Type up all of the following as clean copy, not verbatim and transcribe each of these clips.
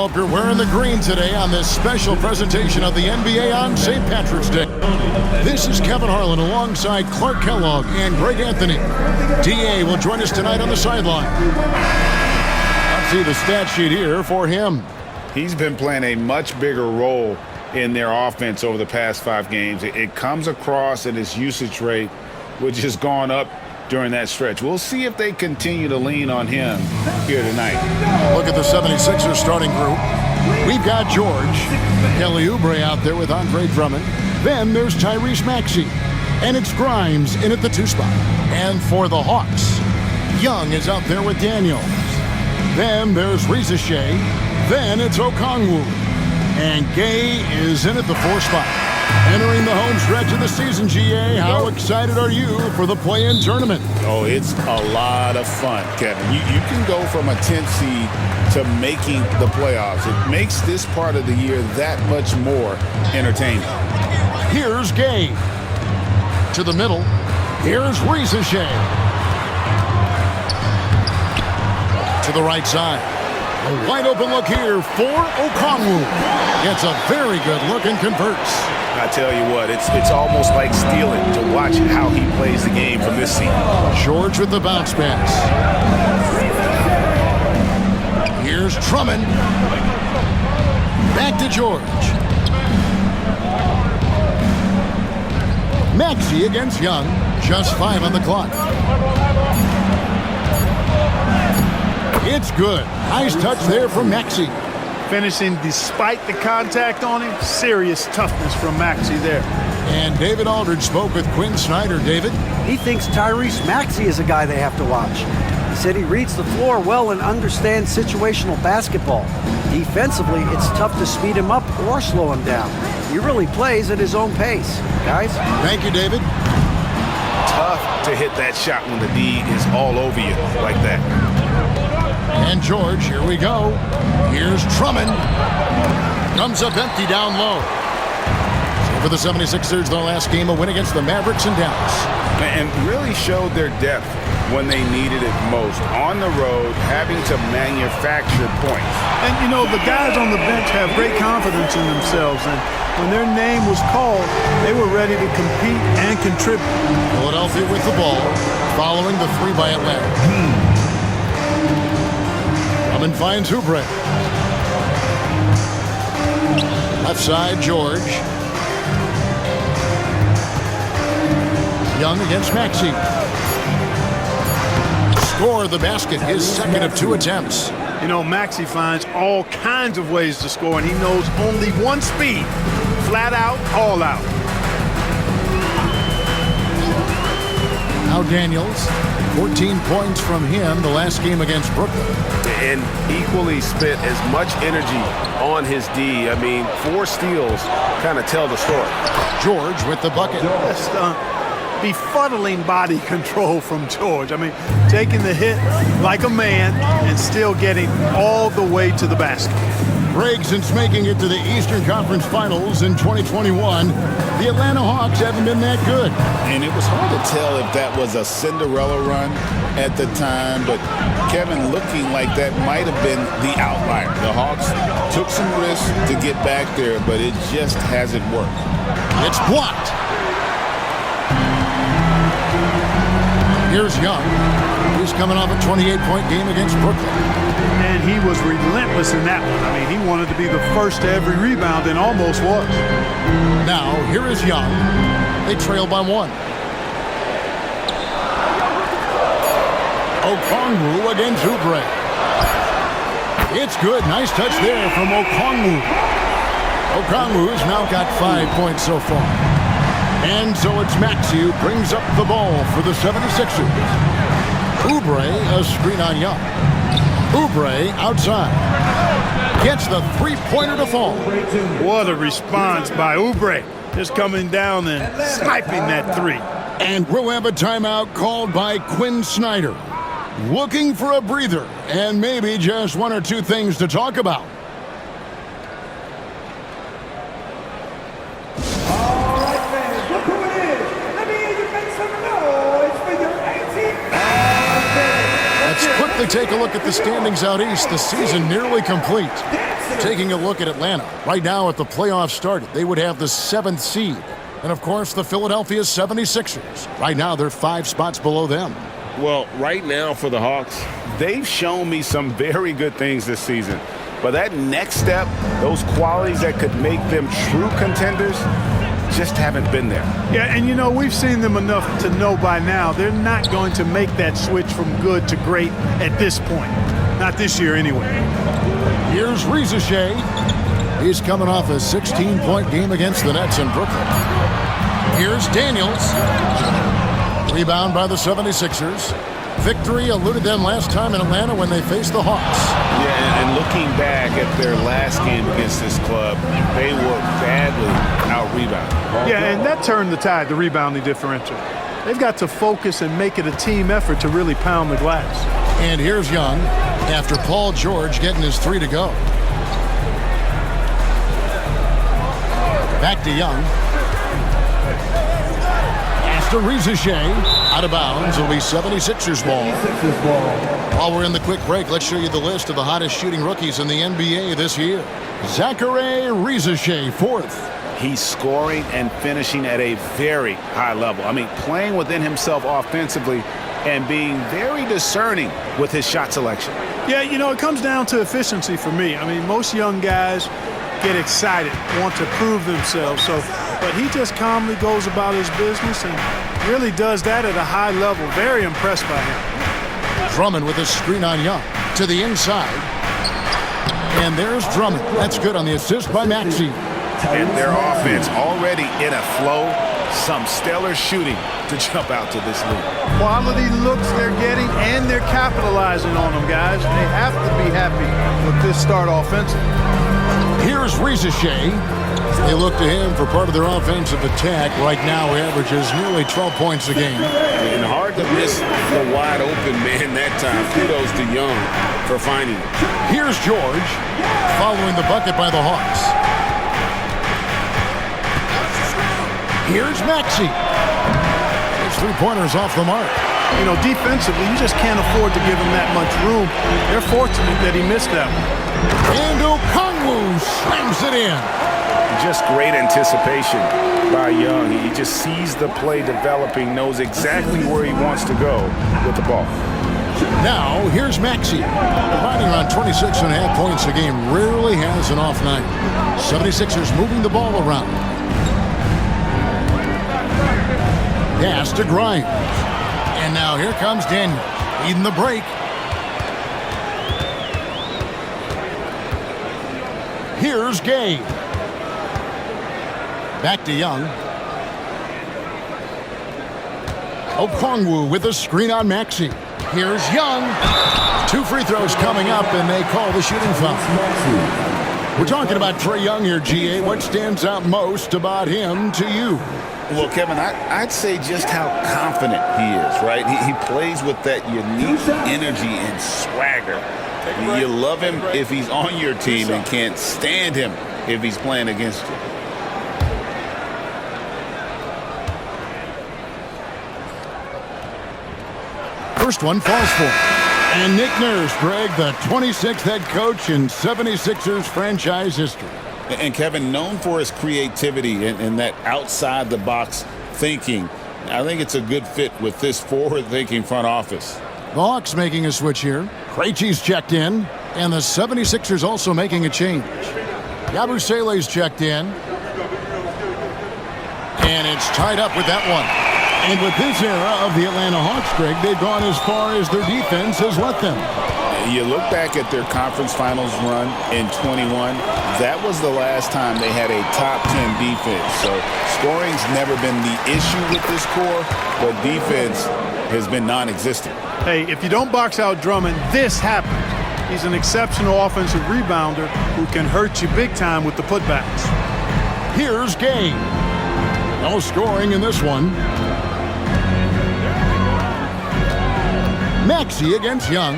hope you're wearing the green today on this special presentation of the NBA on St. Patrick's Day. This is Kevin Harlan alongside Clark Kellogg and Greg Anthony. DA will join us tonight on the sideline. Let's see the stat sheet here for him. He's been playing a much bigger role in their offense over the past 5 games. It comes across, and his usage rate, which has gone up during that stretch. We'll see if they continue to lean on him here tonight. Look at the 76ers starting group. We've got George, Kelly Oubre out there with Andre Drummond. Then there's Tyrese Maxey. And it's Grimes in at the 2 spot. And for the Hawks, Young is out there with Daniels. Then there's Reza Shea. Then it's Okongwu. And Gay is in at the 4 spot. Entering the home stretch of the season, GA, how excited are you for the play-in tournament? Oh, it's a lot of fun, Kevin. You can go from a 10th seed to making the playoffs. It makes this part of the year that much more entertaining. Here's Gay. To the middle. Here's Reza Shea. To the right side. A wide open look here for Okongwu. Gets a very good look and converts. I tell you what, it's almost like stealing to watch how he plays the game from this seat. George with the bounce pass. Here's Drummond. Back to George. Maxey against Young. Just 5 on the clock. It's good. Nice touch there from Maxey. Finishing despite the contact on him. Serious toughness from Maxey there. And David Aldridge spoke with Quinn Snyder. David? He thinks Tyrese Maxey is a guy they have to watch. He said he reads the floor well and understands situational basketball. Defensively, it's tough to speed him up or slow him down. He really plays at his own pace. Guys? Thank you, David. Tough to hit that shot when the D is all over you like that. And George, here we go. Here's Drummond. Comes up empty down low. So for the 76ers, their last game, a win against the Mavericks in Dallas. And really showed their depth when they needed it most. On the road, having to manufacture points. And, you know, the guys on the bench have great confidence in themselves. And when their name was called, they were ready to compete and contribute. Philadelphia with the ball, following the 3 by Atlanta. Drummond finds Oubre. Left side, George. Young against Maxey. Score the basket, his second of 2 attempts. You know, Maxey finds all kinds of ways to score, and he knows only one speed. Flat out, all out. Now Daniels, 14 points from him the last game against Brooklyn. And equally spent as much energy on his D. I mean, 4 steals kind of tell the story. George with the bucket. That's befuddling body control from George. I mean, taking the hit like a man and still getting all the way to the basket. Greg, since making it to the Eastern Conference Finals in 2021, the Atlanta Hawks haven't been that good. And it was hard to tell if that was a Cinderella run at the time, but Kevin, looking like that might have been the outlier. The Hawks took some risks to get back there, but it just hasn't worked. It's blocked. Here's Young. He's coming off a 28-point game against Brooklyn. And he was relentless in that one. I mean, he wanted to be the first to every rebound and almost was. Now, here is Young. They trail by 1. Okongwu against Oubre. It's good. Nice touch there from Okongwu. Okongwu's now got 5 points so far. And so it's Maxey who brings up the ball for the 76ers. Oubre, a screen on Young. Oubre outside. Gets the 3-pointer to fall. What a response by Oubre. Just coming down and sniping that 3. And we'll have a timeout called by Quinn Snyder. Looking for a breather and maybe just 1 or 2 things to talk about. take a look at the standings out east. The season nearly complete. Taking a look at Atlanta. Right now at the playoffs started, they would have the 7th seed. And, of course, the Philadelphia 76ers. Right now, they're 5 spots below them. Well, right now for the Hawks, They've shown me some very good things this season. But that next step, those qualities that could make them true contenders, just haven't been there. Yeah, and you know, we've seen them enough to know by now they're not going to make that switch from good to great at this point. Not this year anyway. Here's Rizachet. He's coming off a 16-point game against the Nets in Brooklyn. Here's Daniels. Rebound by the 76ers. Victory eluded them last time in Atlanta when they faced the Hawks. Yeah, and looking back at their last game against this club, they were badly out-rebounded. Yeah, and that turned the tide, the rebounding differential. They've got to focus and make it a team effort to really pound the glass. And here's Young after Paul George getting his 3 to go. Back to Young. To Rizachet, out of bounds. It'll be 76ers ball. While we're in the quick break, let's show you the list of the hottest shooting rookies in the NBA this year. Zachary Rizachet, 4th. He's scoring and finishing at a very high level. I mean, playing within himself offensively and being very discerning with his shot selection. Yeah, you know, it comes down to efficiency for me. I mean, most young guys get excited, want to prove themselves. But he just calmly goes about his business and really does that at a high level. Very impressed by him. Drummond with a screen on Young to the inside. And there's Drummond. That's good on the assist by Maxey. And their offense already in a flow. Some stellar shooting to jump out to this lead. Quality looks they're getting, and they're capitalizing on them, guys. They have to be happy with this start offensive. Here's Rizachet. They look to him for part of their offensive attack. Right now, he averages nearly 12 points a game. and hard to miss the wide open man that time. Kudos to Young for finding it. Here's George following the bucket by the Hawks. Here's Maxey. His 3-pointers off the mark. You know, defensively, you just can't afford to give him that much room. They're fortunate that he missed that one. And Okongwu slams it in. Just great anticipation by Young. He just sees the play developing, knows exactly where he wants to go with the ball. Now, here's Maxey, providing around 26.5 points a game. Rarely has an off night. 76ers moving the ball around. Pass to Grimes. And now here comes Daniel, leading the break. Here's Gay. Back to Young. Okongwu with a screen on Maxey. Here's Young. 2 free throws coming up, and they call the shooting foul. We're talking about Trae Young here, GA. What stands out most about him to you? Well, Kevin, I'd say just how confident he is, right? He plays with that unique energy and swagger. You love him if he's on your team and can't stand him if he's playing against you. First one falls for him. And Nick Nurse, Greg, the 26th head coach in 76ers franchise history. And Kevin, known for his creativity and that outside-the-box thinking, I think it's a good fit with this forward-thinking front office. The Hawks making a switch here. Krejci's checked in, and the 76ers also making a change. Yabusele's checked in. And it's tied up with that one. And with this era of the Atlanta Hawks, Greg, they've gone as far as their defense has let them. You look back at their conference finals run in 21, that was the last time they had a top 10 defense. So scoring's never been the issue with this core, but defense has been non-existent. Hey, if you don't box out Drummond, this happens. He's an exceptional offensive rebounder who can hurt you big time with the putbacks. Here's Gay. No scoring in this one. Maxey against Young.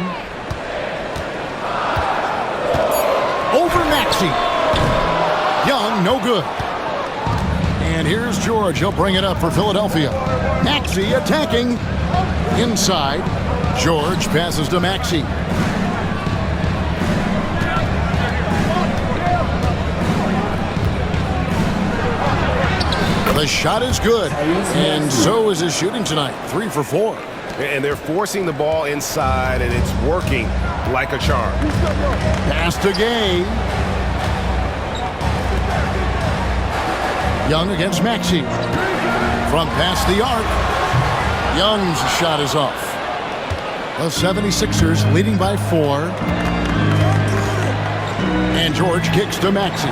Over Maxey. Young, no good. And here's George. He'll bring it up for Philadelphia. Maxey attacking. Inside. George passes to Maxey. The shot is good, and so is his shooting tonight. 3 for 4. And they're forcing the ball inside, and it's working like a charm. Pass to Gay. Young against Maxey. From past the arc. Young's shot is off. The 76ers leading by 4. And George kicks to Maxey.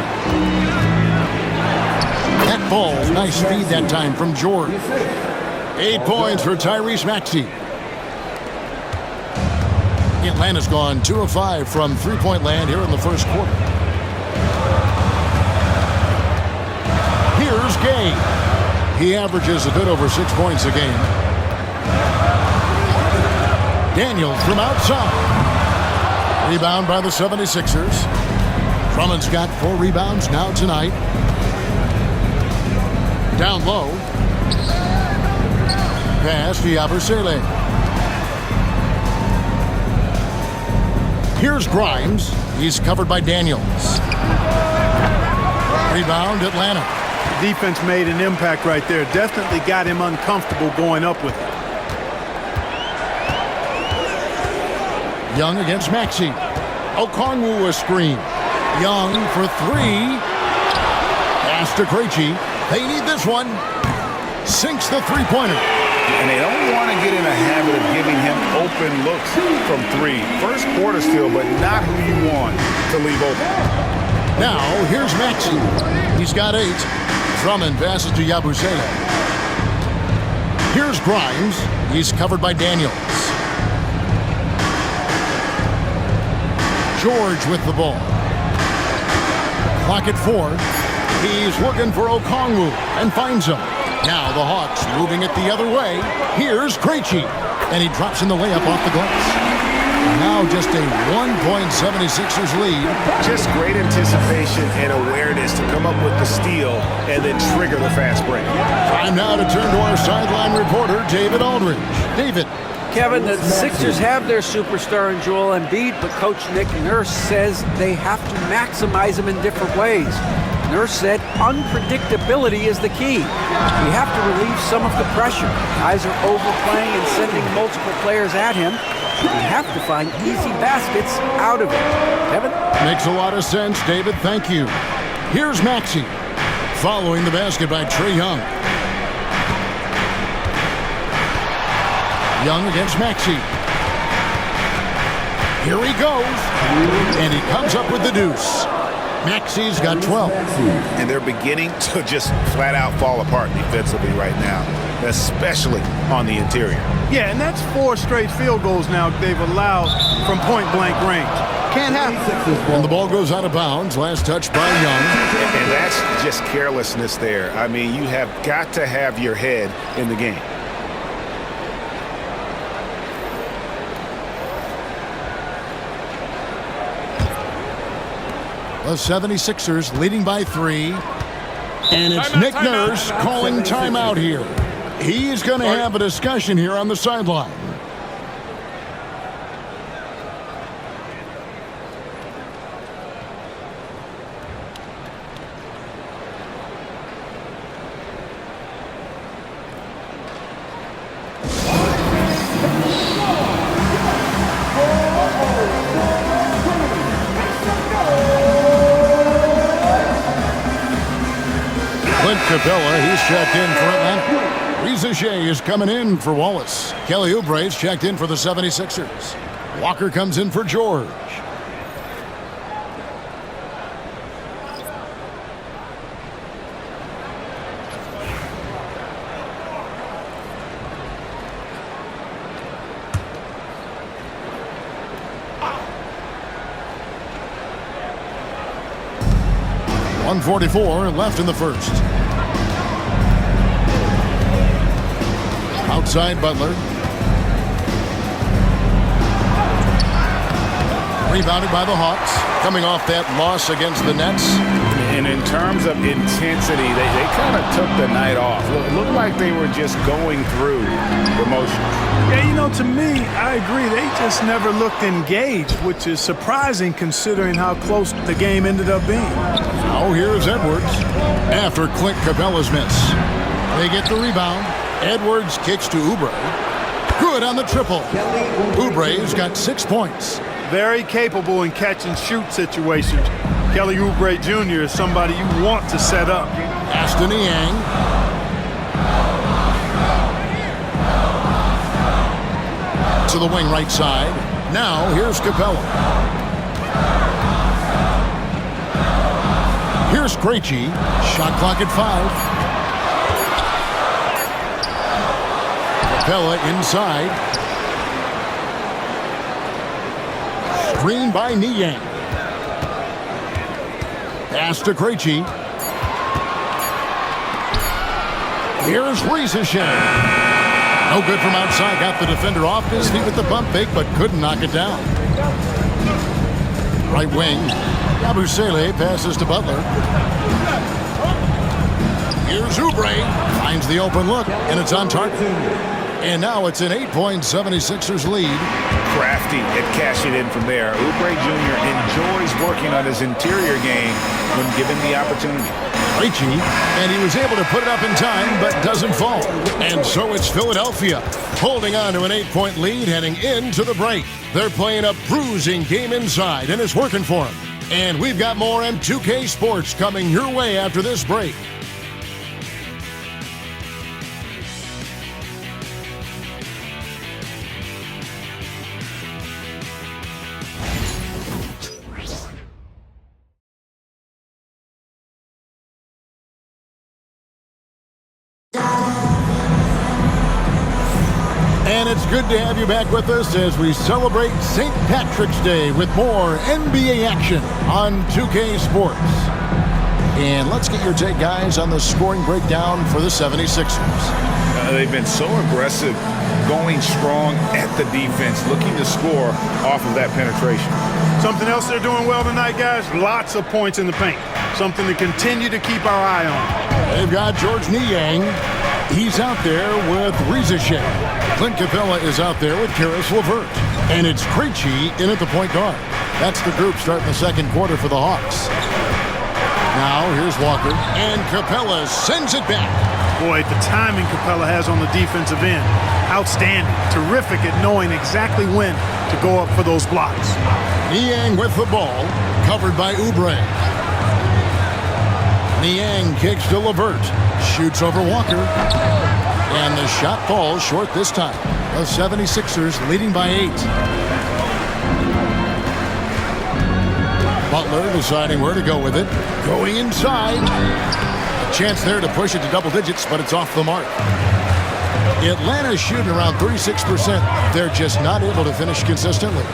That ball, nice feed that time from George. 8 points for Tyrese Maxey. Atlanta's gone 2 of 5 from three-point land here in the first quarter. Here's Gay. He averages a bit over 6 points a game. Daniels from outside. Rebound by the 76ers. Drummond's got 4 rebounds now tonight. Down low. Pass to Yabusele. Here's Grimes. He's covered by Daniels. Rebound Atlanta. Defense made an impact right there. Definitely got him uncomfortable going up with it. Young against Maxey. Okongwu a screen. Young for 3. Pass to Krejci. They need this one. Sinks the three-pointer. And they don't want to get in a habit of giving him open looks from 3. First quarter still, but not who you want to leave open. Now, here's Maxey. He's got 8. Drummond passes to Yabusele. Here's Grimes. He's covered by Daniels. George with the ball. Clock at 4. He's looking for Okongwu and finds him. Now the Hawks moving it the other way. Here's Krejci. And he drops in the layup off the glass. Now just a 1-point 76ers lead. Just great anticipation and awareness to come up with the steal and then trigger the fast break. Time now to turn to our sideline reporter, David Aldridge. David. Kevin, the Sixers have their superstar in Joel Embiid, but Coach Nick Nurse says they have to maximize him in different ways. Nurse said unpredictability is the key. We have to relieve some of the pressure. Guys are overplaying and sending multiple players at him. We have to find easy baskets out of it. Kevin? Makes a lot of sense, David. Thank you. Here's Maxey. Following the basket by Trae Young. Young against Maxey. Here he goes. And he comes up with the deuce. Maxey's got 12. And they're beginning to just flat out fall apart defensively right now, especially on the interior. Yeah, and that's 4 straight field goals now they've allowed from point-blank range. Can't happen. And the ball goes out of bounds. Last touch by Young. And that's just carelessness there. I mean, you have got to have your head in the game. The 76ers leading by 3. And it's Nick Nurse calling timeout here. He's going to have a discussion here on the sideline. Capella, he's checked in for Atlanta. Reza Shea is coming in for Wallace. Kelly Oubre's checked in for the 76ers. Walker comes in for George. .144 left in the first. Outside Butler. Rebounded by the Hawks. Coming off that loss against the Nets. And in terms of intensity, they kind of took the night off. It looked like like they were just going through the motions. Yeah, you know, to me, I agree. They just never looked engaged, which is surprising considering how close the game ended up being. Now here's Edwards after Clint Capella's miss. They get the rebound. Edwards kicks to Oubre. Good on the triple. Oubre's got 6 points. Very capable in catch-and-shoot situations. Kelly Oubre Jr. is somebody you want to set up. Aston Niang. To the wing right side. Now here's Capella. Here's Krejci. Shot clock at 5. Capella inside. Screen by Niang. Pass to Krejci. Here's Rizachet. No good from outside. Got the defender off his feet with the pump fake, but couldn't knock it down. Right wing. Yabusele passes to Butler. Here's Oubre. Finds the open look, and it's on target. And now it's an 8-point 76ers lead. Crafty at cashing in from there. Oubre Jr. enjoys working on his interior game when given the opportunity. Krejci, and he was able to put it up in time, but doesn't fall. And so it's Philadelphia holding on to an 8-point lead heading into the break. They're playing a bruising game inside, and it's working for them. And we've got more M2K Sports coming your way after this break. And it's good to have you back with us as we celebrate St. Patrick's Day with more NBA action on 2K Sports. And let's get your take, guys, on the scoring breakdown for the 76ers. They've been so aggressive, going strong at the defense, looking to score off of that penetration. Something else they're doing well tonight, guys, lots of points in the paint. Something to continue to keep our eye on. They've got George Niang. He's out there with Rizachet. Clint Capella is out there with Karis LeVert. And it's Krejci in at the point guard. That's the group starting the second quarter for the Hawks. Now here's Walker, and Capella sends it back. Boy, the timing Capella has on the defensive end, outstanding. Terrific at knowing exactly when to go up for those blocks. Niang with the ball, covered by Oubre. Niang kicks to LeVert, shoots over Walker, and the shot falls short this time. The 76ers leading by 8. Butler deciding where to go with it, going inside. A chance there to push it to double digits, but it's off the mark. Atlanta's shooting around 36%. They're just not able to finish consistently.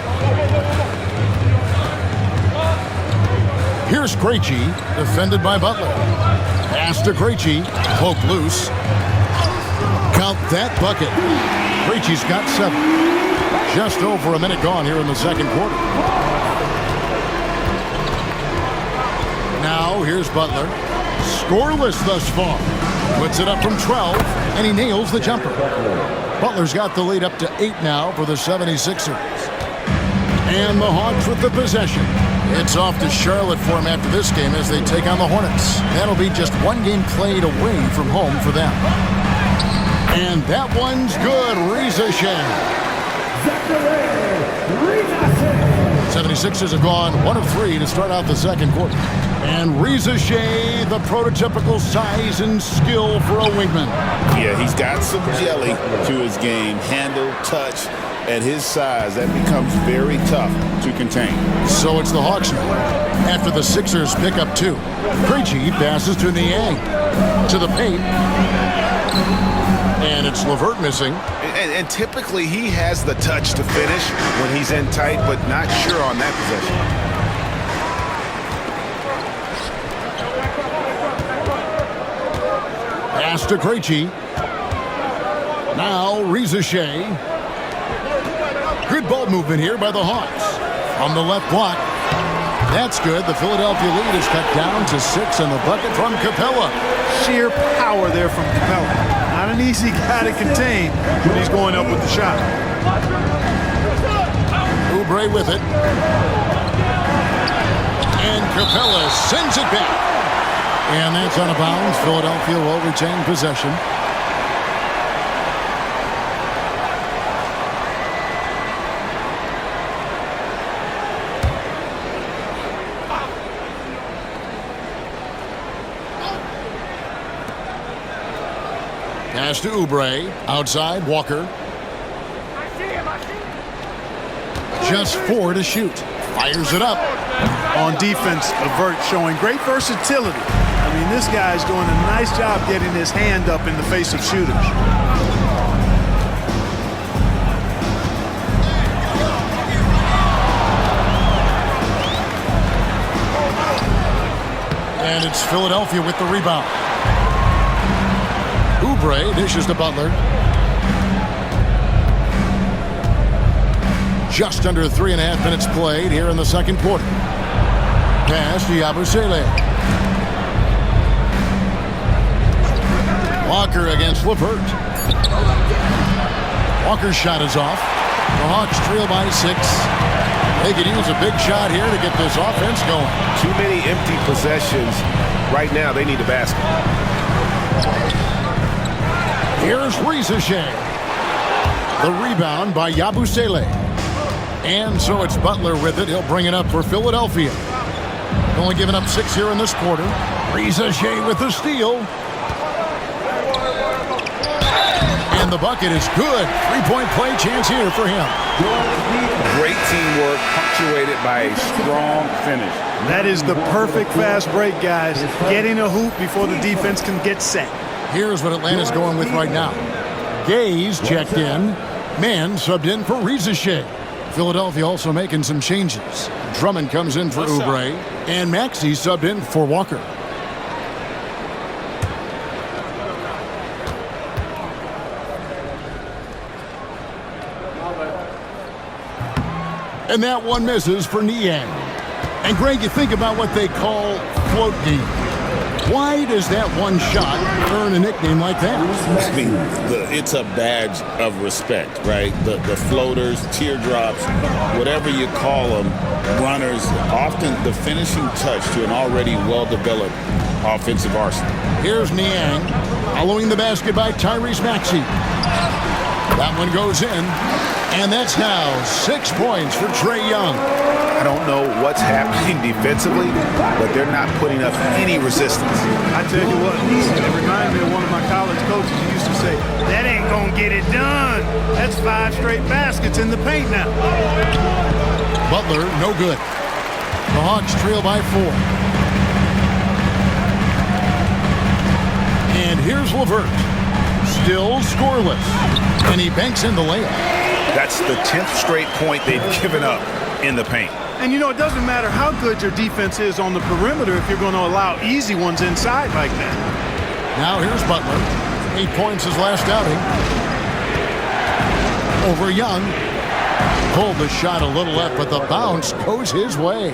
Here's Krejci, defended by Butler. Pass to Krejci, poked loose. Count that bucket. Krejci's got 7. Just over a minute gone here in the second quarter. Now here's Butler. Scoreless thus far. Puts it up from 12, and he nails the jumper. Butler's got the lead up to 8 now for the 76ers. And the Hawks with the possession. It's off to Charlotte for them after this game as they take on the Hornets. That'll be just one game played away from home for them. And that one's good. Rizachet. 76ers have gone 1 of 3 to start out the second quarter. And Rizachet, the prototypical size and skill for a wingman. Yeah, he's got some jelly to his game. Handle, touch. At his size, that becomes very tough to contain. So it's the Hawks now. After the Sixers pick up 2. Krejci passes to Niang. To the paint. And it's LeVert missing. And typically he has the touch to finish when he's in tight, but not sure on that possession. Pass to Krejci. Now Rizachet. Good ball movement here by the Hawks. From the left block. That's good. The Philadelphia lead is cut down to 6 and the bucket from Capella. Sheer power there from Capella. Not easy guy to contain when he's going up with the shot. Oubre with it. And Capella sends it back. And that's out of bounds. Philadelphia will retain possession. Pass to Oubre. Outside, Walker. Just 4 to shoot. Fires it up. On defense, Avert showing great versatility. I mean, this guy's doing a nice job getting his hand up in the face of shooters. And it's Philadelphia with the rebound. Oubre dishes to Butler. Just under 3.5 minutes played here in the second quarter. Pass to Yabusele. Walker against LeVert. Walker's shot is off. The Hawks trail by 6. They could use a big shot here to get this offense going. Too many empty possessions. Right now, they need a basket. Here's Rizachet. The rebound by Yabusele. And so it's Butler with it. He'll bring it up for Philadelphia. Only giving up 6 here in this quarter. Rizachet with the steal. And the bucket is good. 3-point play chance here for him. Great teamwork, punctuated by a strong finish. That is the perfect fast break, guys. Getting a hoop before the defense can get set. Here's what Atlanta's going with right now. Gaze checked in. Man subbed in for Rizachet. Philadelphia also making some changes. Drummond comes in for Oubre. And Maxey subbed in for Walker. And that one misses for Niang. And Greg, you think about what they call float game. Why does that one shot earn a nickname like that? I mean, it's a badge of respect, right? The floaters, teardrops, whatever you call them, runners, often the finishing touch to an already well-developed offensive arsenal. Here's Niang, following the basket by Tyrese Maxey. That one goes in, and that's now 6 points for Trae Young. I don't know what's happening defensively, but they're not putting up any resistance. I tell you what, it reminds me of one of my college coaches who used to say, that ain't gonna get it done. That's 5 straight baskets in the paint now. Butler, no good. The Hawks trail by 4. And here's LeVert. Still scoreless. And he banks in the layup. That's the 10th straight point they've given up in the paint. And, you know, it doesn't matter how good your defense is on the perimeter if you're going to allow easy ones inside like that. Now here's Butler. 8 points his last outing. Over Young. Pulled the shot a little left, but the bounce goes his way.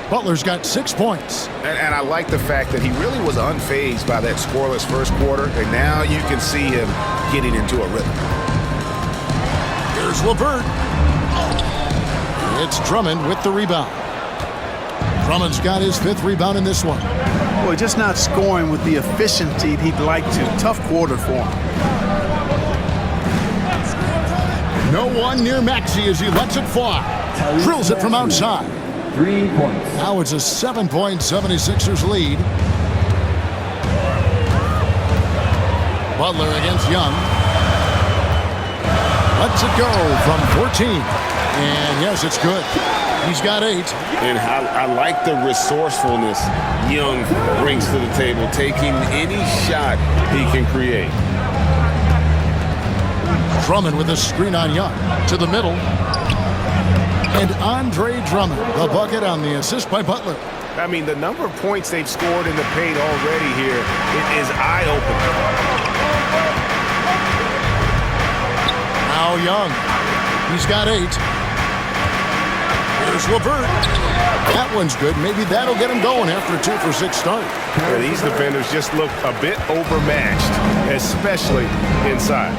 Butler's got 6 points. And I like the fact that he really was unfazed by that scoreless first quarter, and now you can see him getting into a rhythm. Here's LeVert. It's Drummond with the rebound. Drummond's got his 5th rebound in this one. Boy, just not scoring with the efficiency he'd like to. Tough quarter for him. No one near Maxey as he lets it fly. Drills it from outside. 3 points. Now it's a 7-point 76ers lead. Butler against Young. Lets it go from 14. And yes, it's good. He's got 8. And I like the resourcefulness Young brings to the table, taking any shot he can create. Drummond with a screen on Young. To the middle. And Andre Drummond, the bucket on the assist by Butler. I mean, the number of points they've scored in the paint already here, it is eye-opening. Now Young. He's got 8. Here's LeVert. That one's good. Maybe that'll get him going after a 2-for-6 start. Yeah, these defenders just look a bit overmatched, especially inside.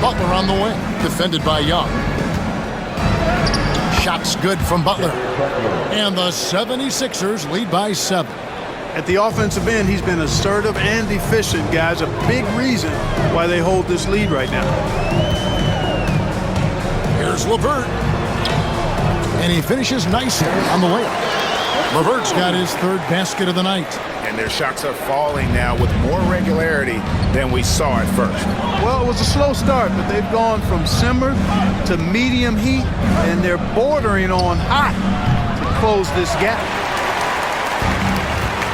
Butler on the wing, defended by Young. Shot's good from Butler. And the 76ers lead by 7. At the offensive end, he's been assertive and efficient, guys. A big reason why they hold this lead right now. Here's LeVert. And he finishes nicely on the layup. LeVert's got his 3rd basket of the night. And their shots are falling now with more regularity than we saw at first. Well, it was a slow start, but they've gone from simmer to medium heat, and they're bordering on hot to close this gap.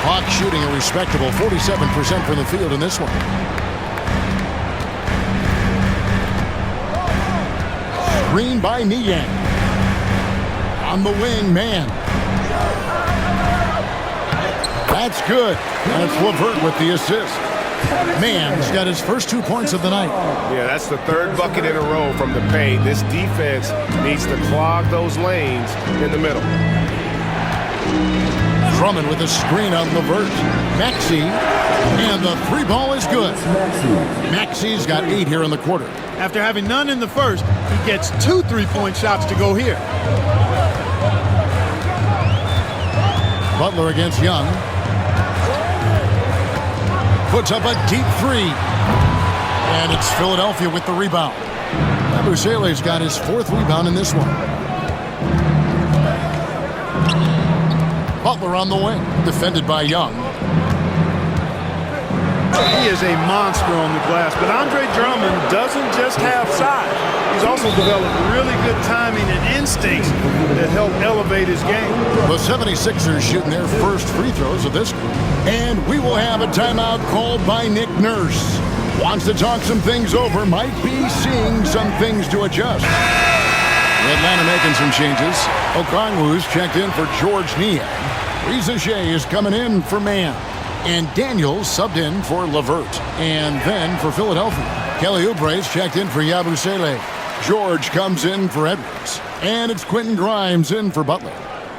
Hawks shooting a respectable 47% from the field in this one. Screen by Niang. On the wing, man. That's good. That's LeVert with the assist. Man's got his first 2 points of the night. Yeah, that's the 3rd bucket in a row from the paint. This defense needs to clog those lanes in the middle. Drummond with a screen on LeVert. Maxey, and the 3-ball is good. Maxey's got 8 here in the quarter. After having none in the first, he gets 2 3-point shots to go here. Butler against Young. Puts up a deep 3. And it's Philadelphia with the rebound. Yabusele's got his 4th rebound in this one. Butler on the wing, defended by Young. He is a monster on the glass, but Andre Drummond doesn't just have size. He's also developed really good timing and instincts that help elevate his game. The 76ers shooting their first free throws of this group. And we will have a timeout called by Nick Nurse. Wants to talk some things over, might be seeing some things to adjust. Atlanta making some changes. Okongwu's checked in for George Niang. Reza Shea is coming in for Mann. And Daniels subbed in for LeVert. And then for Philadelphia, Kelly Oubre's checked in for Yabusele. George comes in for Edwards. And it's Quentin Grimes in for Butler.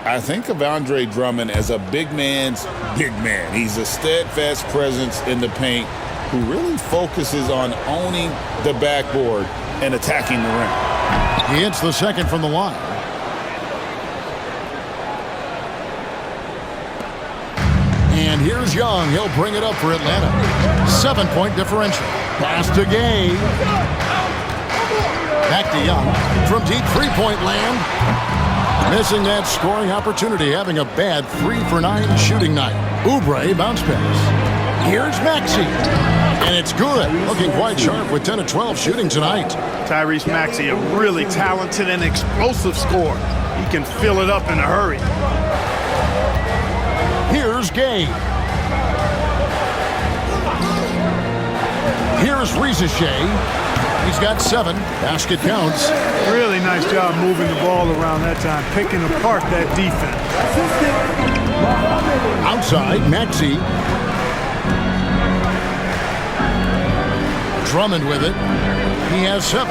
I think of Andre Drummond as a big man's big man. He's a steadfast presence in the paint who really focuses on owning the backboard and attacking the rim. He hits the second from the line. And here's Young. He'll bring it up for Atlanta. 7-point differential. Pass to Gay. Back to Young. From deep 3-point land. Missing that scoring opportunity. Having a bad 3-for-9 shooting night. Oubre bounce pass. Here's Maxey. And it's good. Looking quite sharp with 10 of 12 shooting tonight. Tyrese Maxey, a really talented and explosive scorer. He can fill it up in a hurry. Here's Gay. Here's Reza Shea. He's got 7. Basket counts. Really nice job moving the ball around that time, picking apart that defense. Outside, Maxey. Drummond with it. He has 7.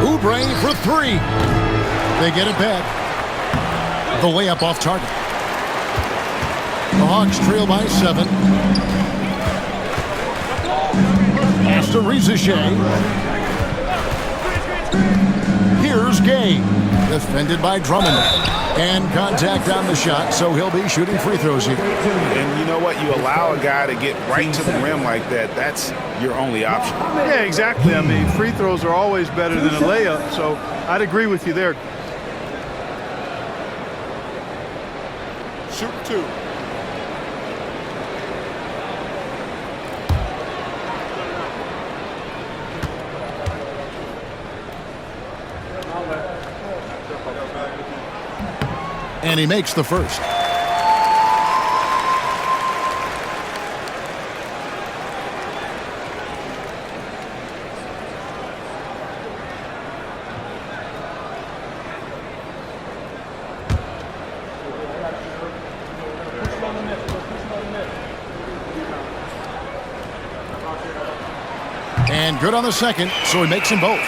Oubre for 3. They get it back. The layup off target. The Hawks trail by 7. Pass to Reza Shea. Here's Gay. Defended by Drummond. And contact on the shot, so he'll be shooting free throws here. And you know what? You allow a guy to get right to the rim like that, that's your only option. Yeah, exactly. I mean, free throws are always better than a layup, so I'd agree with you there. Shoot 2. And he makes the first. And good on the second, so he makes them both.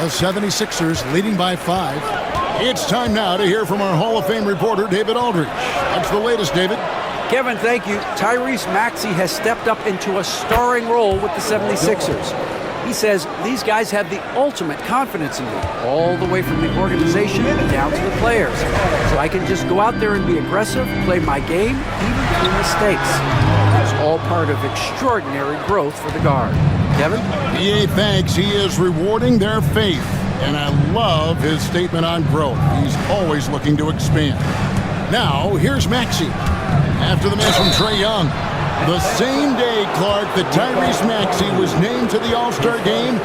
The 76ers leading by 5. It's time now to hear from our Hall of Fame reporter, David Aldridge. What's the latest, David? Kevin, thank you. Tyrese Maxey has stepped up into a starring role with the 76ers. He says these guys have the ultimate confidence in me, all the way from the organization down to the players. So I can just go out there and be aggressive, play my game, even through mistakes. It's all part of extraordinary growth for the guard. Kevin? EA thanks. He is rewarding their faith. And I love his statement on growth. He's always looking to expand. Now, here's Maxey. After the miss from Trae Young. The same day, Clark, that Tyrese Maxey was named to the All-Star game,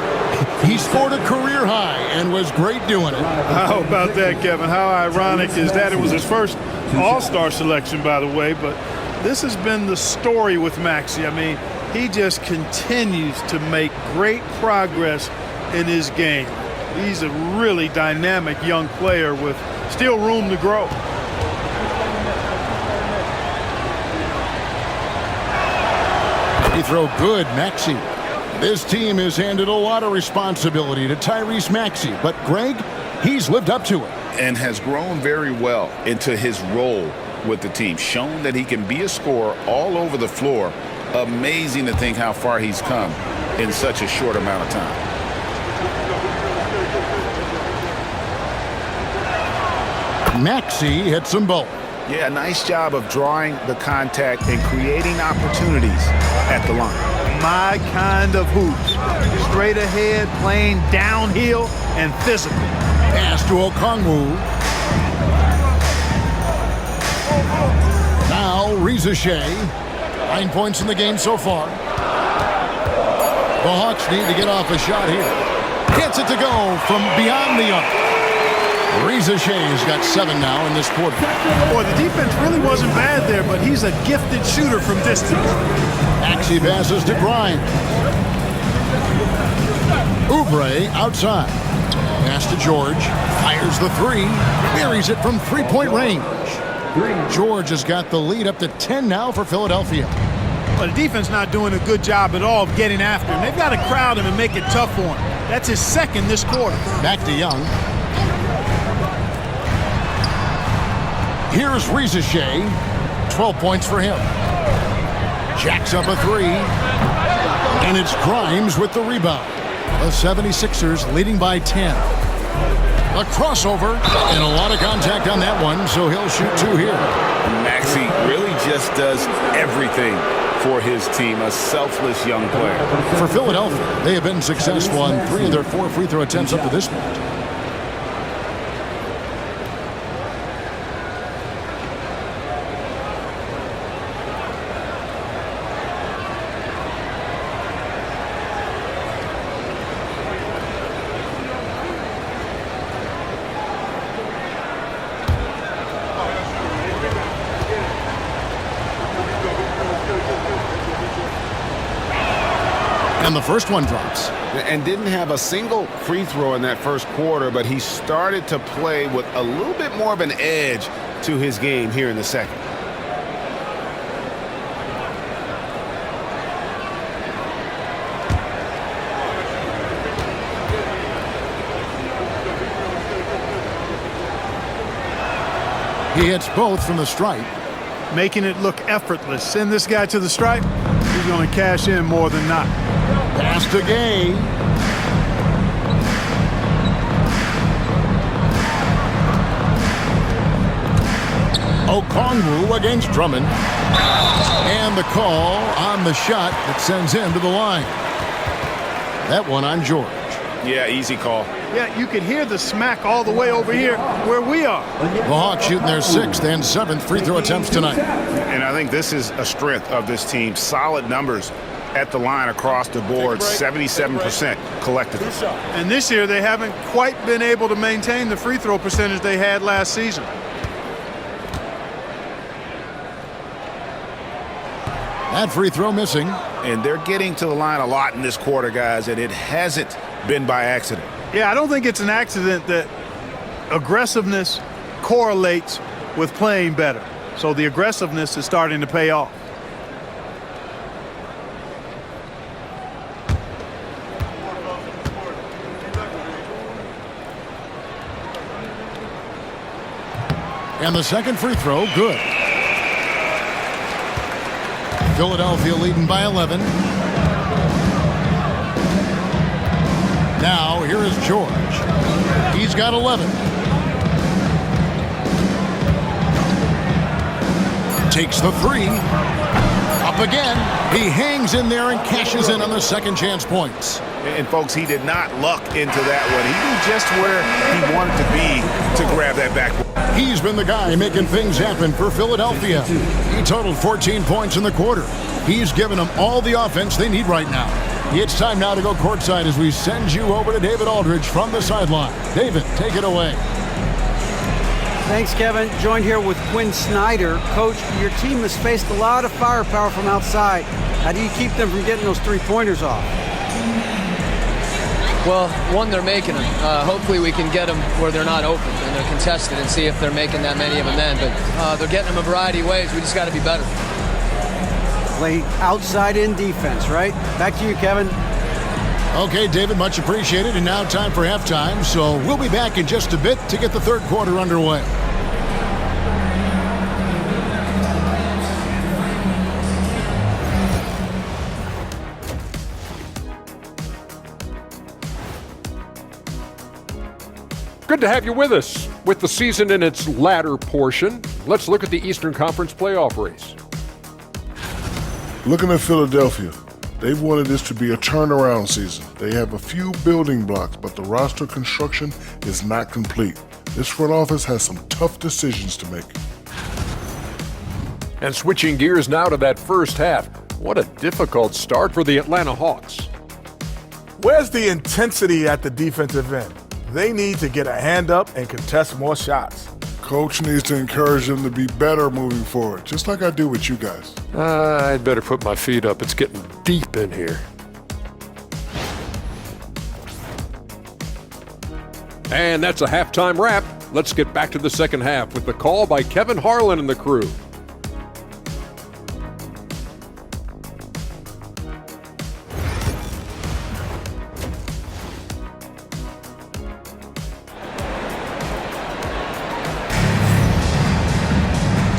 he scored a career high and was great doing it. How about that, Kevin? How ironic is that? It was his first All-Star selection, by the way, but this has been the story with Maxey. I mean, he just continues to make great progress in his game. He's a really dynamic young player with still room to grow. He throw good, Maxey. This team has handed a lot of responsibility to Tyrese Maxey, but Greg, he's lived up to it. And has grown very well into his role with the team. Shown that he can be a scorer all over the floor. Amazing to think how far he's come in such a short amount of time. Maxey hits them both. Yeah, nice job of drawing the contact and creating opportunities at the line. My kind of hoops. Straight ahead, playing downhill, and physical. Pass to Okongwu. Now, Reza Shea. 9 points in the game so far. The Hawks need to get off a shot here. Gets it to go from beyond the arc. Reza Shea's got 7 now in this quarter. Boy, the defense really wasn't bad there, but he's a gifted shooter from distance. Maxey passes to Grimes. Oubre outside. Pass to George. Fires the 3. Buries it from three-point range. George has got the lead up to 10 now for Philadelphia. But the defense not doing a good job at all of getting after him. They've got to crowd him and make it tough for him. That's his second this quarter. Back to Young. Here's Reza Shea. 12 points for him. Jacks up a 3. And it's Grimes with the rebound. The 76ers leading by 10. A crossover and a lot of contact on that one, so he'll shoot 2 here. Maxey really just does everything for his team, a selfless young player. For Philadelphia, they have been successful on 3 of their 4 free throw attempts up to this point. And the first one drops. And didn't have a single free throw in that first quarter, but he started to play with a little bit more of an edge to his game here in the second. He hits both from the stripe. Making it look effortless. Send this guy to the stripe. He's going to cash in more than not. Pass to Gay. Okongwu against Drummond. And the call on the shot that sends him to the line. That one on George. Yeah, easy call. Yeah, you could hear the smack all the way over here where we are. The Hawks shooting their 6th and 7th free throw attempts tonight. And I think this is a strength of this team. Solid numbers at the line across the board, 77% collectively. And this year they haven't quite been able to maintain the free throw percentage they had last season. That free throw missing. And they're getting to the line a lot in this quarter, guys, and it hasn't been by accident. Yeah, I don't think it's an accident that aggressiveness correlates with playing better. So the aggressiveness is starting to pay off. And the second free throw, good. Philadelphia leading by 11. Now, here is George. He's got 11. Takes the three. Up again. He hangs in there and cashes in on the second chance points. And, folks, he did not luck into that one. He knew just where he wanted to be to grab that back. He's been the guy making things happen for Philadelphia. He totaled 14 points in the quarter. He's given them all the offense they need right now. It's time now to go courtside as we send you over to David Aldridge from the sideline. David, take it away. Thanks, Kevin. Joined here with Quinn Snyder. Coach, your team has faced a lot of firepower from outside. How do you keep them from getting those three-pointers off? Well, one, they're making them. Hopefully we can get them where they're not open and they're contested and see if they're making that many of them then. But they're getting them a variety of ways. We just got to be better. Play outside-in defense, right? Back to you, Kevin. Okay, David, much appreciated. And now time for halftime. So we'll be back in just a bit to get the third quarter underway. Good to have you with us. With the season in its latter portion, let's look at the Eastern Conference playoff race. Looking at Philadelphia, they've wanted this to be a turnaround season. They have a few building blocks, but the roster construction is not complete. This front office has some tough decisions to make. And switching gears now to that first half, what a difficult start for the Atlanta Hawks. Where's the intensity at the defensive end? They need to get a hand up and contest more shots. Coach needs to encourage them to be better moving forward, just like I do with you guys. I'd better put my feet up. It's getting deep in here. And that's a halftime wrap. Let's get back to the second half with the call by Kevin Harlan and the crew.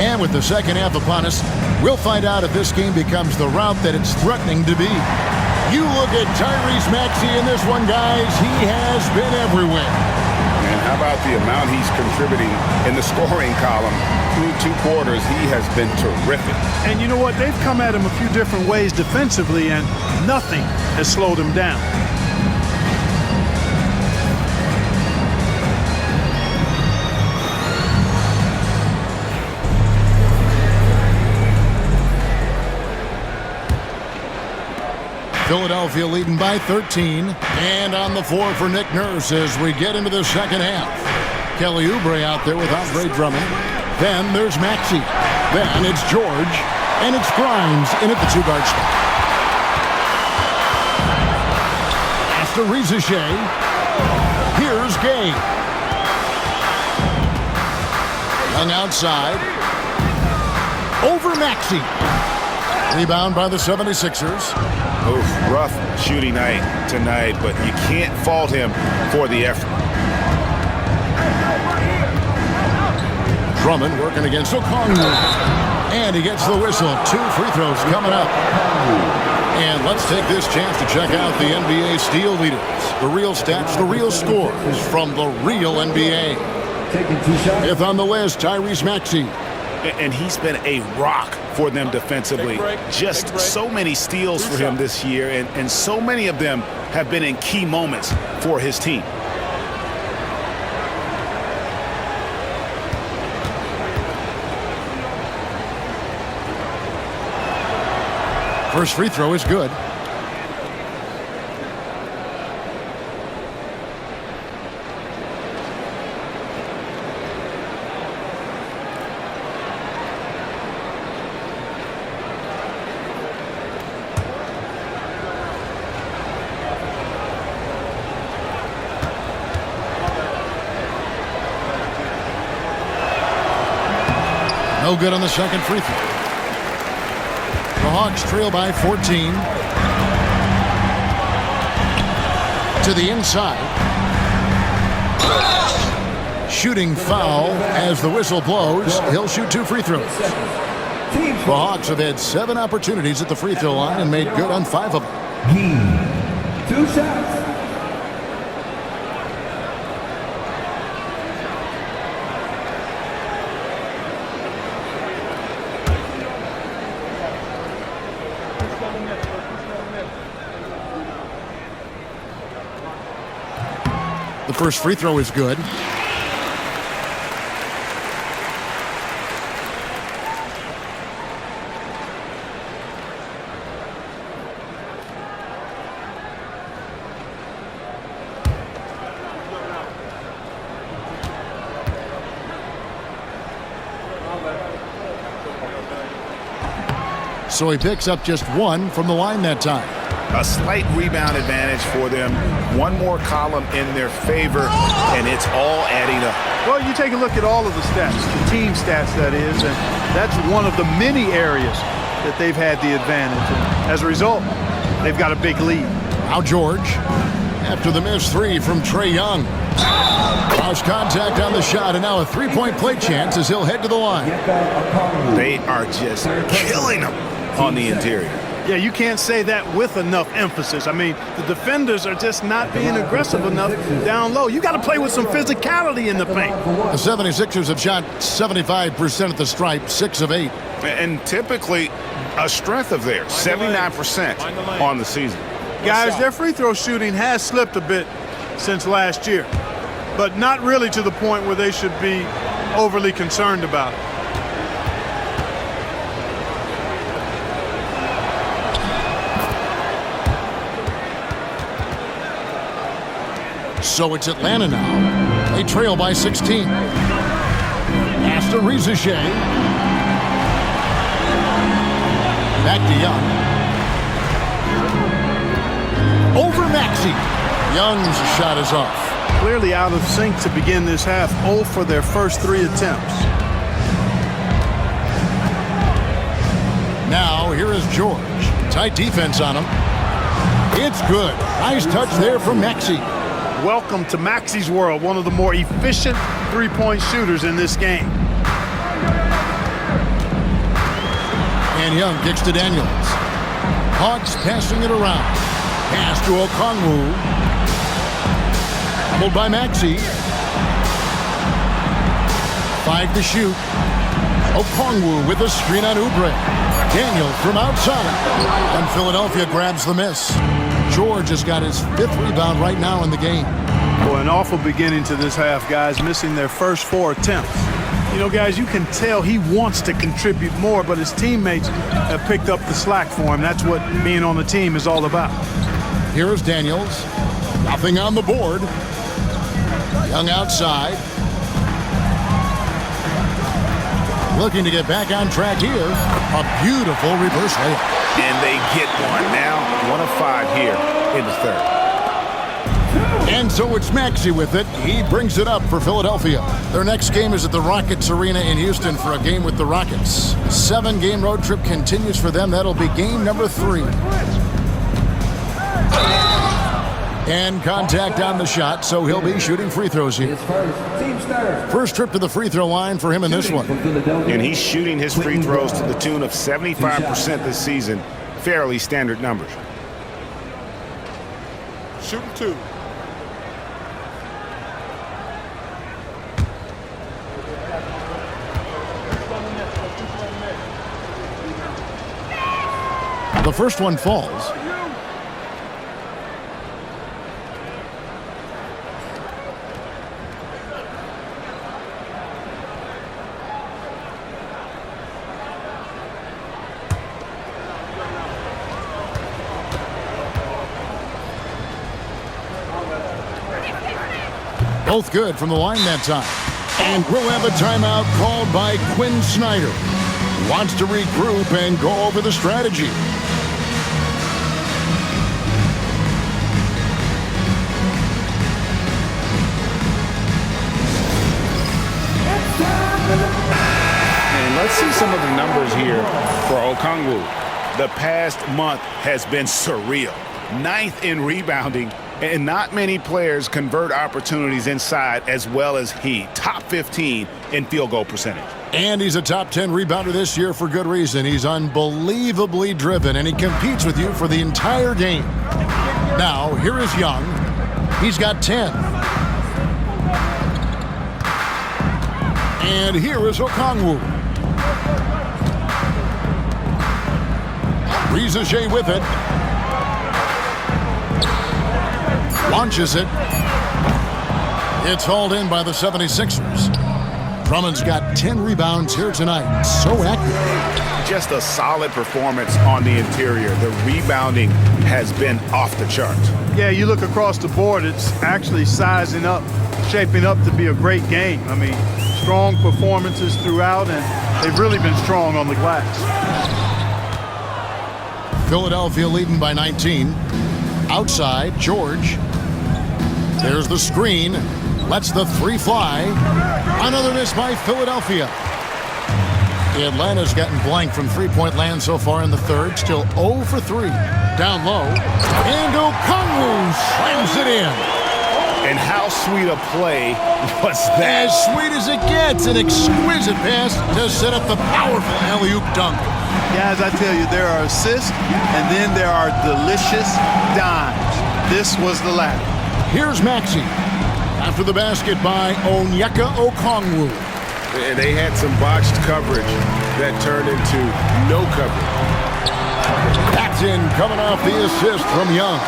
And with the second half upon us, we'll find out if this game becomes the route that it's threatening to be. You look at Tyrese Maxey in this one, guys. He has been everywhere. And how about the amount he's contributing in the scoring column through two quarters? He has been terrific. And you know what? They've come at him a few different ways defensively, and nothing has slowed him down. Philadelphia leading by 13. And on the floor for Nick Nurse as we get into the second half. Kelly Oubre out there with Andre Drummond. Then there's Maxey. Then it's George. And it's Grimes in at the two-guard spot. After Rizachet, here's Gay. Young outside. Over Maxey. Rebound by the 76ers. Oof, rough shooting night tonight, but you can't fault him for the effort. Drummond working against Okongwu. And he gets the whistle. 2 free throws coming up. And let's take this chance to check out the NBA steal leaders. The real stats, the real scores from the real NBA. Fifth on the list, Tyrese Maxey. And he's been a rock for them defensively. Just so many steals for him this year, and so many of them have been in key moments for his team. First free throw is good. No good on the second free throw. The Hawks trail by 14. To the inside. shooting foul as the whistle blows. He'll shoot 2 free throws. The Hawks have had 7 opportunities at the free throw line and made good on 5 of them. 2 shots. The first free throw is good. So he picks up just 1 from the line that time. A slight rebound advantage for them. 1 more column in their favor, and it's all adding up. Well, you take a look at all of the stats, the team stats that is, and that's one of the many areas that they've had the advantage. And as a result, they've got a big lead. Now George, after the missed 3 from Trae Young. Lost contact on the shot, and now a 3-point play chance as he'll head to the line. They are just killing them on the interior. Yeah, you can't say that with enough emphasis. I mean, the defenders are just not being aggressive enough down low. You got to play with some physicality in the paint. The 76ers have shot 75% at the stripe, 6 of 8. And typically a strength of theirs, 79% on the season. Guys, their free throw shooting has slipped a bit since last year, but not really to the point where they should be overly concerned about it. So it's Atlanta now. They trail by 16. Pass to Rizichet. Back to Young. Over Maxey. Young's shot is off. Clearly out of sync to begin this half. 0 for their first 3 attempts. Now here is George. Tight defense on him. It's good. Nice touch there from Maxey. Welcome to Maxey's world, one of the more efficient three-point shooters in this game. And Young kicks to Daniels. Hawks passing it around. Pass to Okongwu. Pulled by Maxey. 5 to shoot. Okongwu with a screen on Oubre. Daniels from outside. And Philadelphia grabs the miss. George has got his 5th rebound right now in the game. Boy, an awful beginning to this half, guys, missing their first 4 attempts. You know, guys, you can tell he wants to contribute more, but his teammates have picked up the slack for him. That's what being on the team is all about. Here's Daniels. Nothing on the board. Young outside. Looking to get back on track here. A beautiful reverse layup. And they get one now. 1 of 5 here in the third. And so it's Maxey with it. He brings it up for Philadelphia. Their next game is at the Rockets Arena in Houston for a game with the Rockets. 7-game road trip continues for them. That'll be game number 3. And contact on the shot, so he'll be shooting free throws here. First trip to the free throw line for him in this one. And he's shooting his free throws to the tune of 75% this season. Fairly standard numbers. Shooting 2. The first one falls. Both good from the line that time. And we'll have a timeout called by Quinn Snyder. Wants to regroup and go over the strategy. And let's see some of the numbers here for Okongwu. The past month has been surreal. 9th in rebounding And not many players convert opportunities inside as well as he. Top 15 in field goal percentage. And he's a top 10 rebounder this year for good reason. He's unbelievably driven, and he competes with you for the entire game. Now, here is Young. He's got 10. And here is Okongwu. Rizachet with it. Launches it. It's hauled in by the 76ers. Drummond's got 10 rebounds here tonight. So active. Just a solid performance on the interior. The rebounding has been off the charts. Yeah, you look across the board, it's actually sizing up, shaping up to be a great game. I mean, strong performances throughout, and they've really been strong on the glass. Philadelphia leading by 19. Outside, George. There's the screen. Lets the three fly. Another miss by Philadelphia. Atlanta's gotten blank from three-point land so far in the third. Still 0 for 3. Down low. And Okongwu slams it in. And how sweet a play was that? As sweet as it gets. An exquisite pass to set up the powerful alley-oop dunk. Guys, I tell you, there are assists, and then there are delicious dimes. This was the latter. Here's Maxey. After the basket by Onyeka Okongwu. And they had some botched coverage that turned into no coverage. That's in, coming off the assist from Young.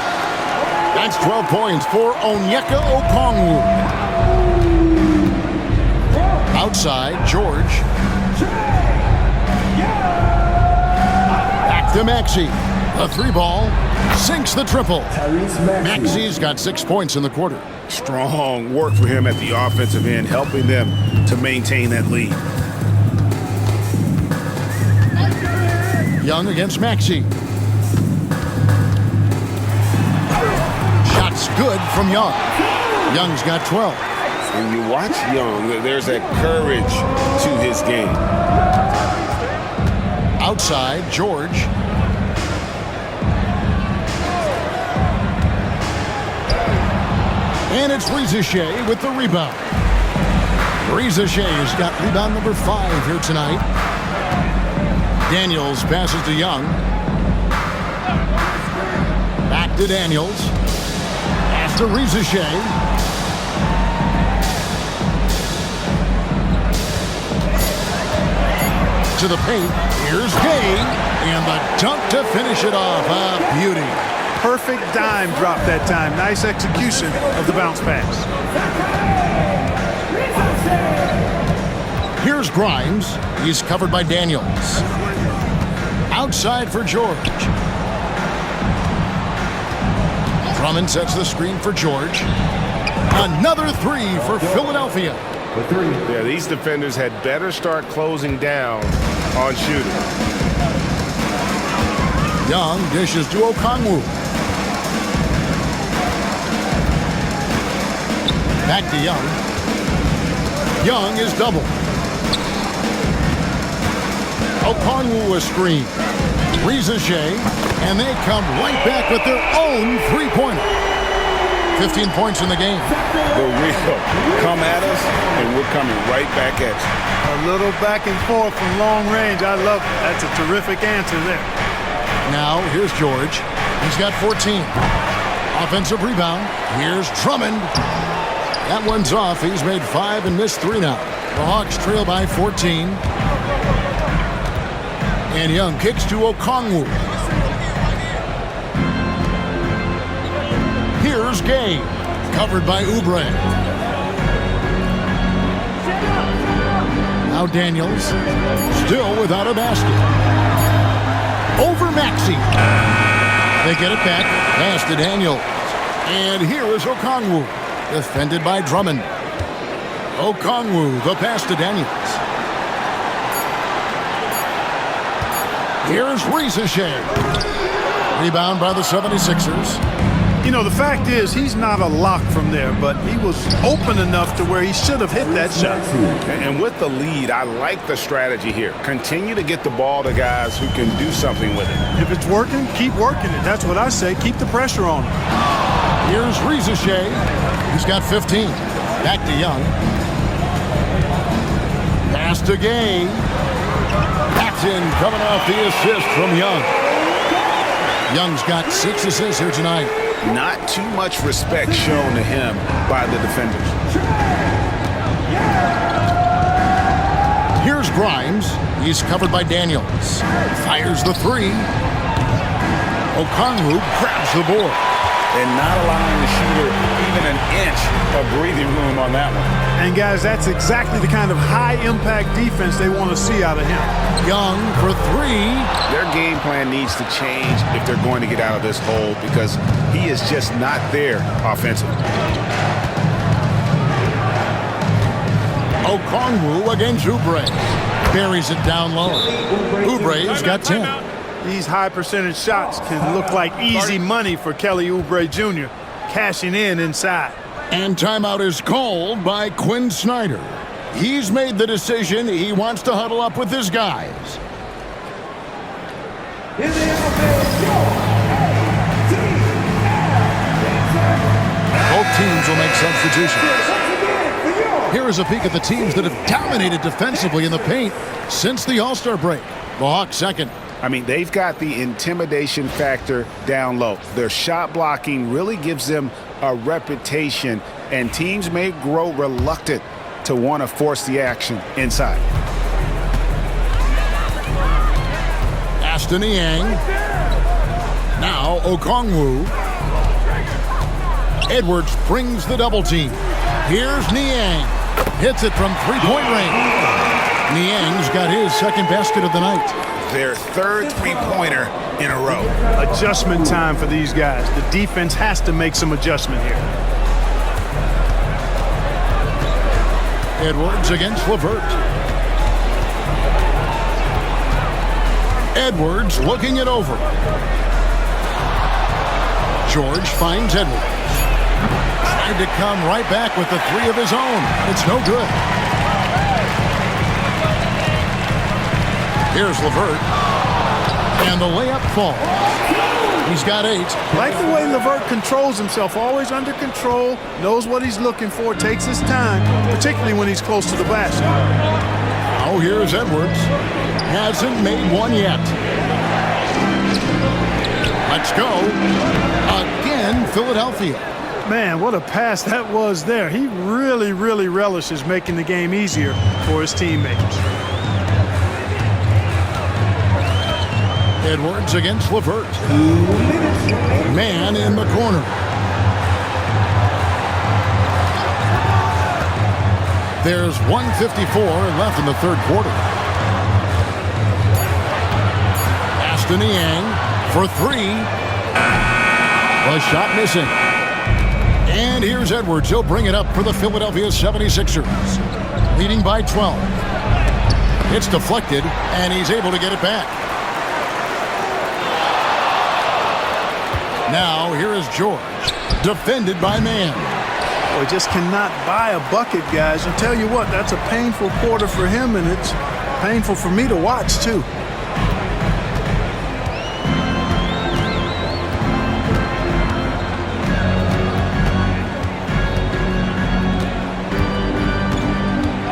That's 12 points for Onyeka Okongwu. Outside, George. Back to Maxey. The three ball sinks the triple. Maxey's got 6 points in the quarter. Strong work for him at the offensive end, helping them to maintain that lead. Young against Maxey. Shots good from Young. Young's got 12. When you watch Young, there's that courage to his game. Outside, George. And it's Rizachet with the rebound. Rizachet has got rebound number 5 here tonight. Daniels passes to Young. Back to Daniels. Pass to Rizachet. To the paint. Here's Gay. And the dunk to finish it off. A beauty. Perfect dime drop that time. Nice execution of the bounce pass. Here's Grimes. He's covered by Daniels. Outside for George. Drummond sets the screen for George. Another three for Philadelphia. Yeah, these defenders had better start closing down on shooting. Young dishes to Okongwu. Back to Young. Young is double. Okongwu a screen. Rizachet, and they come right back with their own three-pointer. 15 points in the game. The real come at us, and we're coming right back at you. A little back and forth from long range. I love it. That's a terrific answer there. Now, here's George. He's got 14. Offensive rebound. Here's Drummond. That one's off. He's made 5 and missed 3 now. The Hawks trail by 14. And Young kicks to Okongwu. Here's Gay. Covered by Oubre. Now Daniels. Still without a basket. Over Maxey. They get it back. Pass to Daniels. And here is Okongwu. Defended by Drummond. Okongwu, the pass to Daniels. Here's Rizachet. Rebound by the 76ers. You know, the fact is, he's not a lock from there, but he was open enough to where he should have hit that shot. And with the lead, I like the strategy here. Continue to get the ball to guys who can do something with it. If it's working, keep working it. That's what I say. Keep the pressure on him. Here's Rizichet. He's got 15. Back to Young. Pass to Gay. Paxton coming off the assist from Young. Young's got 6 assists here tonight. Not too much respect shown to him by the defenders. Here's Grimes. He's covered by Daniels. Fires the 3. Okongwu grabs the board. And not allowing the shooter even an inch of breathing room on that one. And guys, that's exactly the kind of high-impact defense they want to see out of him. Young for 3. Their game plan needs to change if they're going to get out of this hole because he is just not there offensively. Okongwu against Oubre. Buries it down low. Oubre's got 10. These high-percentage shots can look like easy money for Kelly Oubre Jr. cashing in inside. And timeout is called by Quinn Snyder. He's made the decision. He wants to huddle up with his guys. Both teams will make substitutions. Here is a peek at the teams that have dominated defensively in the paint since the All-Star break. The Hawks second. I mean, they've got the intimidation factor down low. Their shot blocking really gives them a reputation, and teams may grow reluctant to want to force the action inside. Aston Yang. Now Okongwu. Edwards brings the double team. Here's Niang. Hits it from three-point range. Niang's got his second basket of the night. Their third three-pointer in a row. Adjustment time for these guys. The defense has to make some adjustment here. Edwards against LeVert. Edwards looking it over. George finds Edwards. Tried to come right back with the 3 of his own. It's no good. Here's LeVert. And the layup falls. He's got 8. Like the way LeVert controls himself, always under control, knows what he's looking for, takes his time, particularly when he's close to the basket. Now here's Edwards. Hasn't made one yet. Let's go. Again, Philadelphia. Man, what a pass that was there. He really, really relishes making the game easier for his teammates. Edwards against LeVert. Man in the corner. There's 1:54 left in the third quarter. Aston Yang for 3. A shot missing. And here's Edwards. He'll bring it up for the Philadelphia 76ers. Leading by 12. It's deflected, and he's able to get it back. Now, here is George, defended by Man. Boy, just cannot buy a bucket, guys. And tell you what, that's a painful quarter for him, and it's painful for me to watch, too.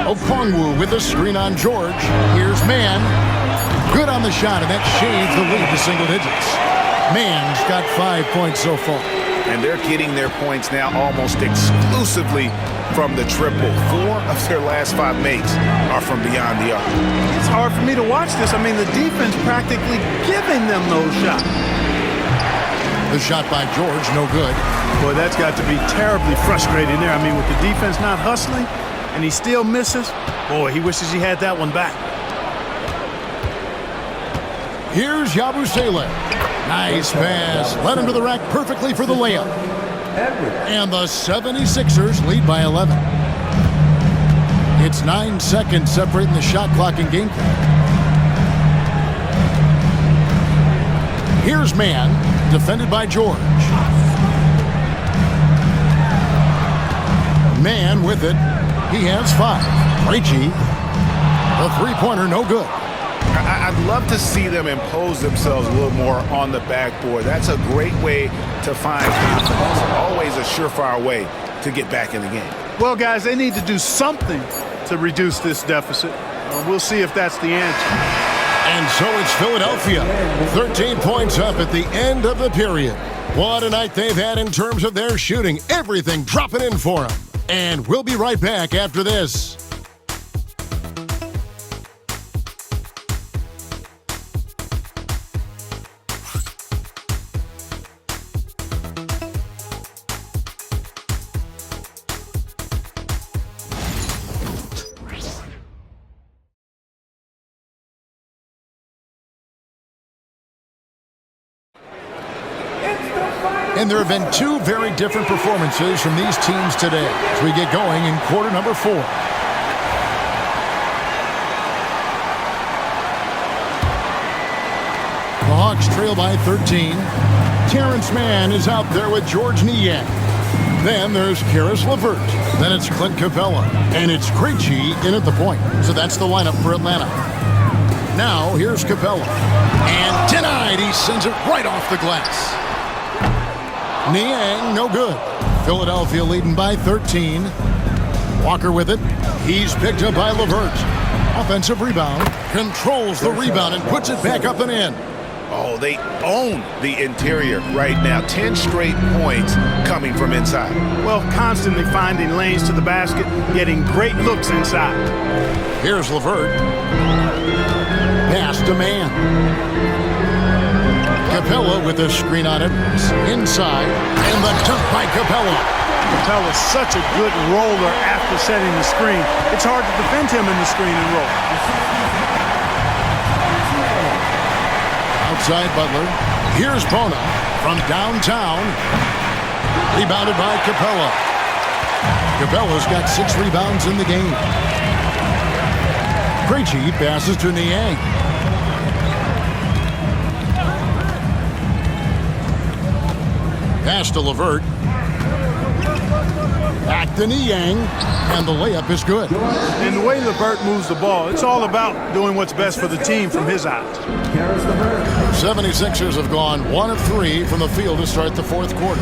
Okongwu with the screen on George. Here's Man. Good on the shot, and that shaves the lead to single digits. Man's got 5 points so far. And they're getting their points now almost exclusively from the triple. 4 of their last 5 makes are from beyond the arc. It's hard for me to watch this. I mean, the defense practically giving them those shots. The shot by George, no good. Boy, that's got to be terribly frustrating there. I mean, with the defense not hustling and he still misses, boy, he wishes he had that one back. Here's Yabusele. Nice pass. Led him to the rack perfectly for the layup. And the 76ers lead by 11. It's 9 seconds separating the shot clock and game clock. Here's Man, defended by George. Man with it. He has 5. Krejci, the three-pointer, no good. I'd love to see them impose themselves a little more on the backboard. That's a great way to find confidence. Always a surefire way to get back in the game. Well, guys, they need to do something to reduce this deficit. We'll see if that's the answer. And so it's Philadelphia. 13 points up at the end of the period. What a night they've had in terms of their shooting. Everything dropping in for them. And we'll be right back after this. And there have been two very different performances from these teams today as we get going in quarter number 4. The Hawks trail by 13. Terrence Mann is out there with George Niang. Then there's Karis LeVert. Then it's Clint Capella. And it's Krejci in at the point. So that's the lineup for Atlanta. Now here's Capella. And denied. He sends it right off the glass. Niang, no good. Philadelphia leading by 13. Walker with it. He's picked up by LeVert. Offensive rebound. Controls the rebound and puts it back up and in. Oh, they own the interior right now. 10 straight points coming from inside. Well, constantly finding lanes to the basket, getting great looks inside. Here's LeVert. Pass to Mann. Capella with a screen on it. Inside. And the dunk by Capella. Capella's such a good roller after setting the screen. It's hard to defend him in the screen and roll. Outside Butler. Here's Bona from downtown. Rebounded by Capella. Capella's got 6 rebounds in the game. Krejci passes to Niang. Pass to LeVert. Back to Niang. And the layup is good. And the way LeVert moves the ball, it's all about doing what's best for the team from his eyes. 76ers have gone 1 of 3 from the field to start the fourth quarter.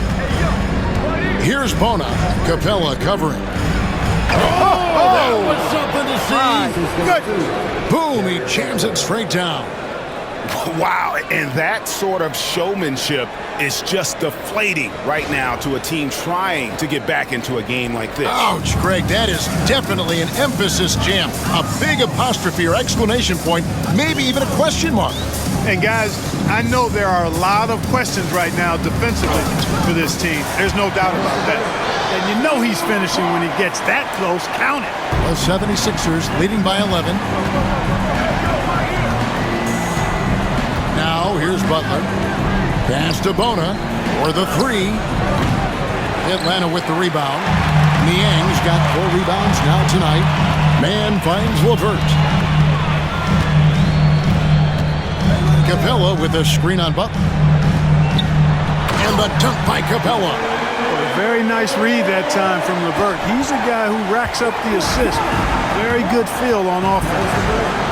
Here's Bona. Capella covering. That was something to see. Good. Boom, he jams it straight down. Wow, and that sort of showmanship is just deflating right now to a team trying to get back into a game like this. Ouch, Greg, that is definitely an emphasis jam. A big apostrophe or exclamation point, maybe even a question mark. And guys, I know there are a lot of questions right now defensively for this team. There's no doubt about that. And you know he's finishing when he gets that close. Count it. The 76ers leading by 11. Now here's Butler. Pass to Bona for the 3. Atlanta with the rebound. Niang's got 4 rebounds now tonight. Mann finds LeVert. Capella with a screen on Butler. And the dunk by Capella. A very nice read that time from LeVert. He's a guy who racks up the assist. Very good feel on offense.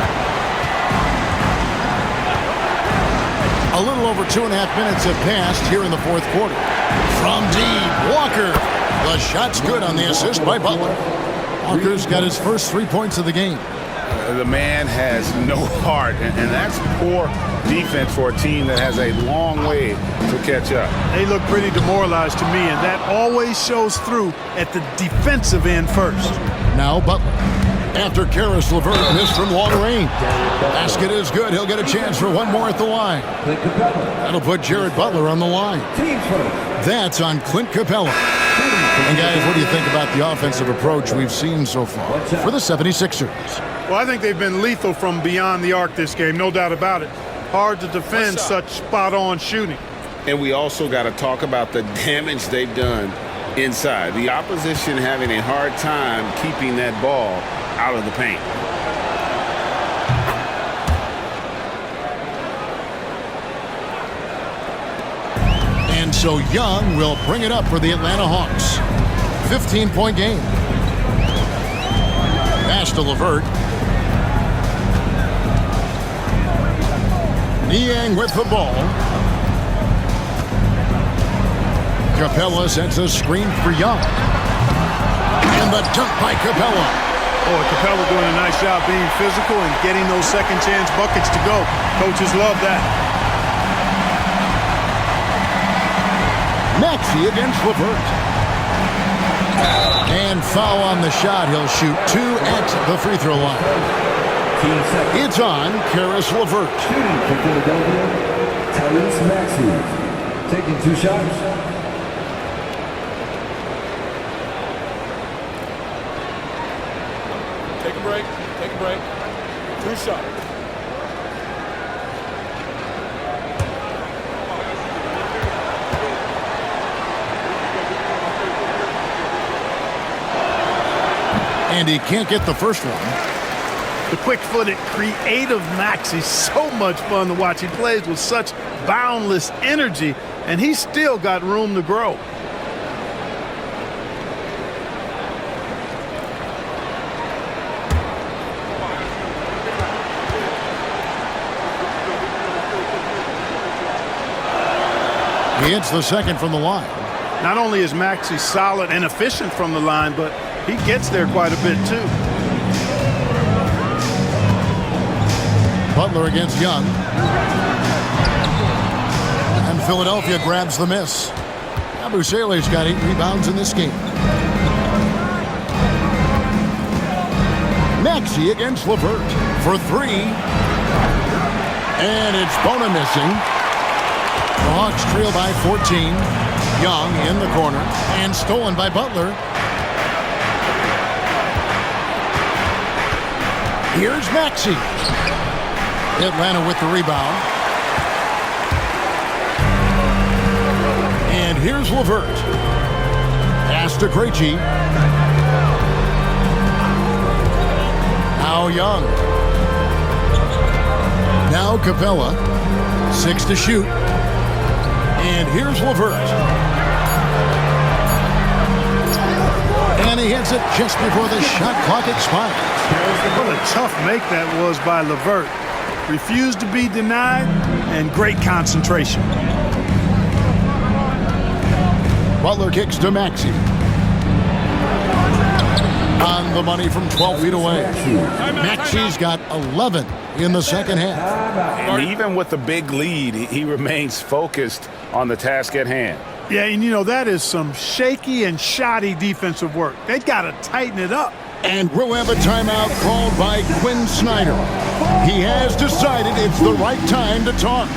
A little over 2.5 minutes have passed here in the fourth quarter. From deep, Walker. The shot's good on the assist by Butler. Walker's got his first 3 points of the game. The man has no heart, and that's poor defense for a team that has a long way to catch up. They look pretty demoralized to me, and that always shows through at the defensive end first. Now Butler. After Karis LeVert missed from long range. Basket is good. He'll get a chance for one more at the line. That'll put Jared Butler on the line. That's on Clint Capella. And guys, what do you think about the offensive approach we've seen so far for the 76ers? Well, I think they've been lethal from beyond the arc this game, no doubt about it. Hard to defend such spot-on shooting. And we also got to talk about the damage they've done inside. The opposition having a hard time keeping that ball out of the paint. And so Young will bring it up for the Atlanta Hawks. 15-point game. Pass to LeVert. Niang with the ball. Capella sets a screen for Young. And the dunk by Capella. Oh, Capella doing a nice job being physical and getting those second chance buckets to go. Coaches love that. Maxey against LeVert. And foul on the shot. He'll shoot 2 at the free throw line. It's on Karis LeVert. Shooting for Philadelphia, Tyrese Maxey. Taking 2 shots. Take a break. Take a break. 2 shots. And he can't get the first one. The quick-footed, creative Maxey, so much fun to watch. He plays with such boundless energy, and he's still got room to grow. He hits the second from the line. Not only is Maxey solid and efficient from the line, but he gets there quite a bit, too. Butler against Young. And Philadelphia grabs the miss. Abu Saleh's got 8 rebounds in this game. Maxey against LeVert for 3. And it's Bona missing. The Hawks trail by 14. Young in the corner and stolen by Butler. Here's Maxey. Atlanta with the rebound. And here's LeVert. Pass to Krejci. Now Young. Now Capella. 6 to shoot. And here's LeVert. And he hits it just before the shot clock expires. What a tough make that was by LeVert. Refused to be denied, and great concentration. Butler kicks to Maxey. On the money from 12 feet away. Maxey's got 11 in the second half. And even with the big lead, he remains focused on the task at hand. Yeah, and you know, that is some shaky and shoddy defensive work. They got to tighten it up. And we'll have a timeout called by Quinn Snyder. He has decided it's the right time to talk.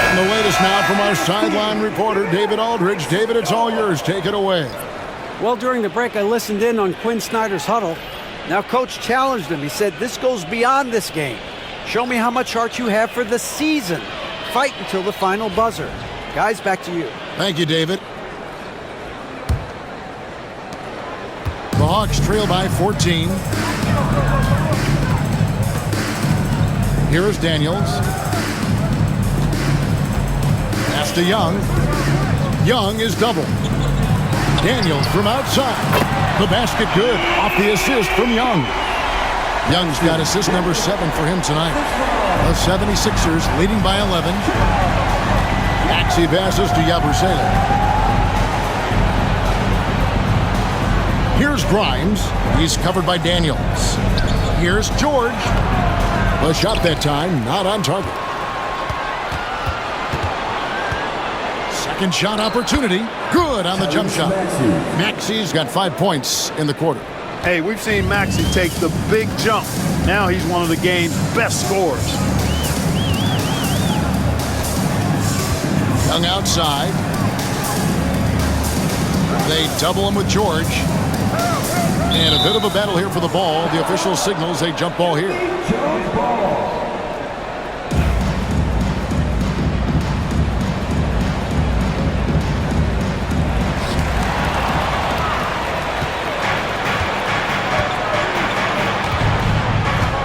And the latest now from our sideline reporter, David Aldridge. David, it's all yours. Take it away. Well, during the break, I listened in on Quinn Snyder's huddle. Now, Coach challenged him. He said, this goes beyond this game. Show me how much heart you have for the season. Fight until the final buzzer. Guys, back to you. Thank you, David. The Hawks trail by 14. Here is Daniels. Pass to Young. Young is double. Daniels from outside. The basket good. Off the assist from Young. Young's got assist number 7 for him tonight. The 76ers leading by 11. Maxey passes to Yabusele. Here's Grimes. He's covered by Daniels. Here's George. The shot that time, not on target. Second shot opportunity. Good on the jump shot. Maxey's got 5 points in the quarter. Hey, we've seen Maxey take the big jump. Now he's one of the game's best scorers. Young outside. They double him with George. And a bit of a battle here for the ball. The official signals a jump ball here.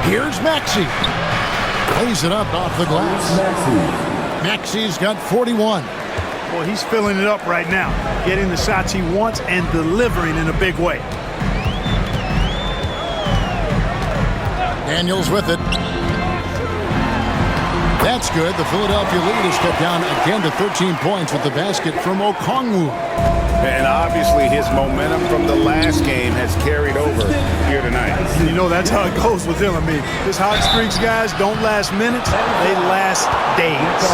Here's Maxey. Plays it up off the glass. Maxey's got 41. Boy, he's filling it up right now. Getting the shots he wants and delivering in a big way. Daniels with it. That's good. The Philadelphia lead is cut down again to 13 points with the basket from Okongwu. And obviously his momentum from the last game has carried over here tonight. You know, that's how it goes with him. I mean, his hot streaks, guys, don't last minutes. They last days.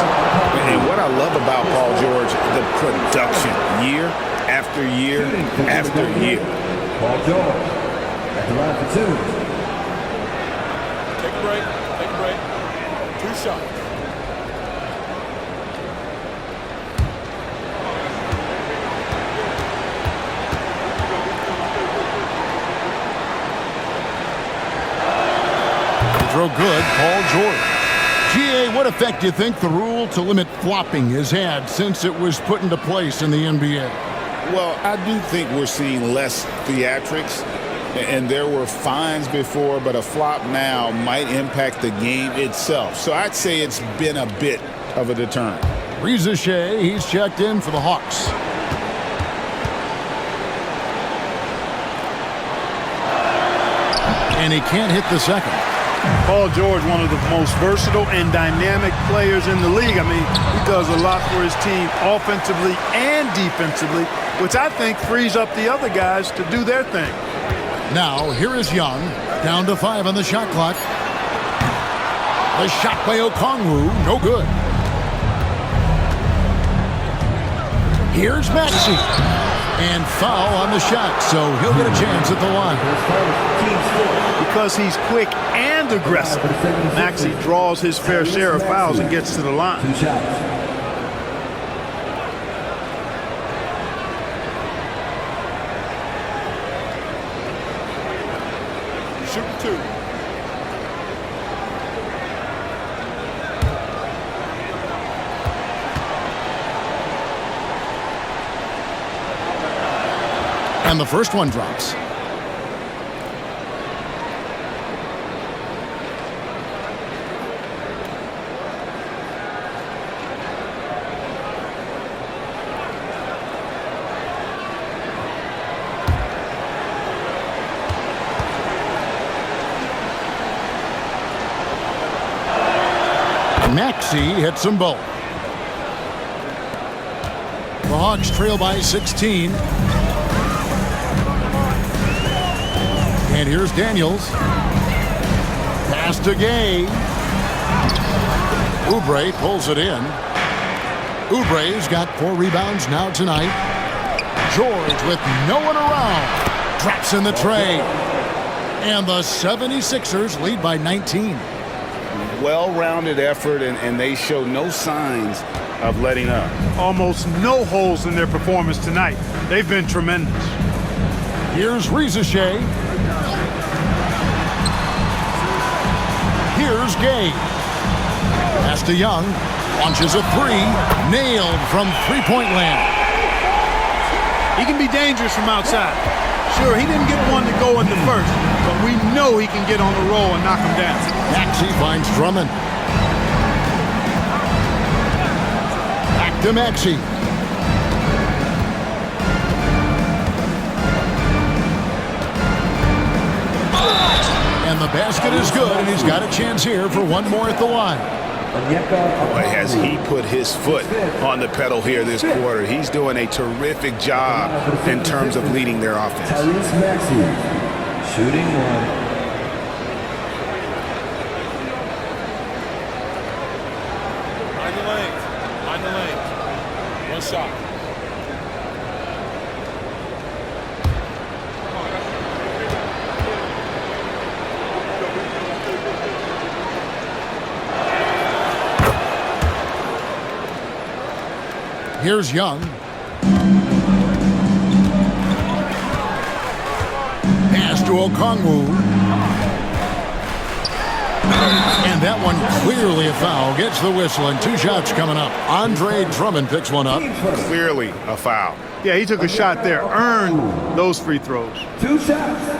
And what I love about Paul George, the production, year after year after year. Paul George at the line for two. Take a break. Take a break. 2 shots. Throw good, Paul George. GA, what effect do you think the rule to limit flopping has had since it was put into place in the NBA? Well, I do think we're seeing less theatrics, and there were fines before, but a flop now might impact the game itself. So I'd say it's been a bit of a deterrent. Reza Shea, he's checked in for the Hawks. And he can't hit the second. Paul George, one of the most versatile and dynamic players in the league. I mean, he does a lot for his team offensively and defensively, which I think frees up the other guys to do their thing. Now, here is Young, down to 5 on the shot clock. The shot by Okongwu, no good. Here's Maxey. And foul on the shot, so he'll get a chance at the line. Because he's quick and aggressive, Maxey draws his fair share of fouls and gets to the line. 2 shots. Shooting 2. And the first one drops. Maxey hits them both. The Hawks trail by 16. And here's Daniels. Pass to Gay. Oubre pulls it in. Oubre's got 4 rebounds now tonight. George with no one around. Traps in the tray. And the 76ers lead by 19. Well-rounded effort, and they show no signs of letting up. Almost no holes in their performance tonight. They've been tremendous. Here's Reza Shea. Here's Gay. Pass to Young. Launches a 3. Nailed from three-point land. He can be dangerous from outside. Sure, he didn't get one to go in the first, but we know he can get on the roll and knock him down. Maxey finds Drummond. Back to Maxey. And the basket is good, and he's got a chance here for one more at the line. Boy, has he put his foot on the pedal here this quarter. He's doing a terrific job in terms of leading their offense. Tyrese Maxey, shooting 1. Mind the lane. Mind the lane. 1 shot. Here's Young. Pass to Okongwu. And that one clearly a foul. Gets the whistle, and 2 shots coming up. Andre Drummond picks one up. Clearly a foul. Yeah, he took a shot there. Earned those free throws. 2 shots.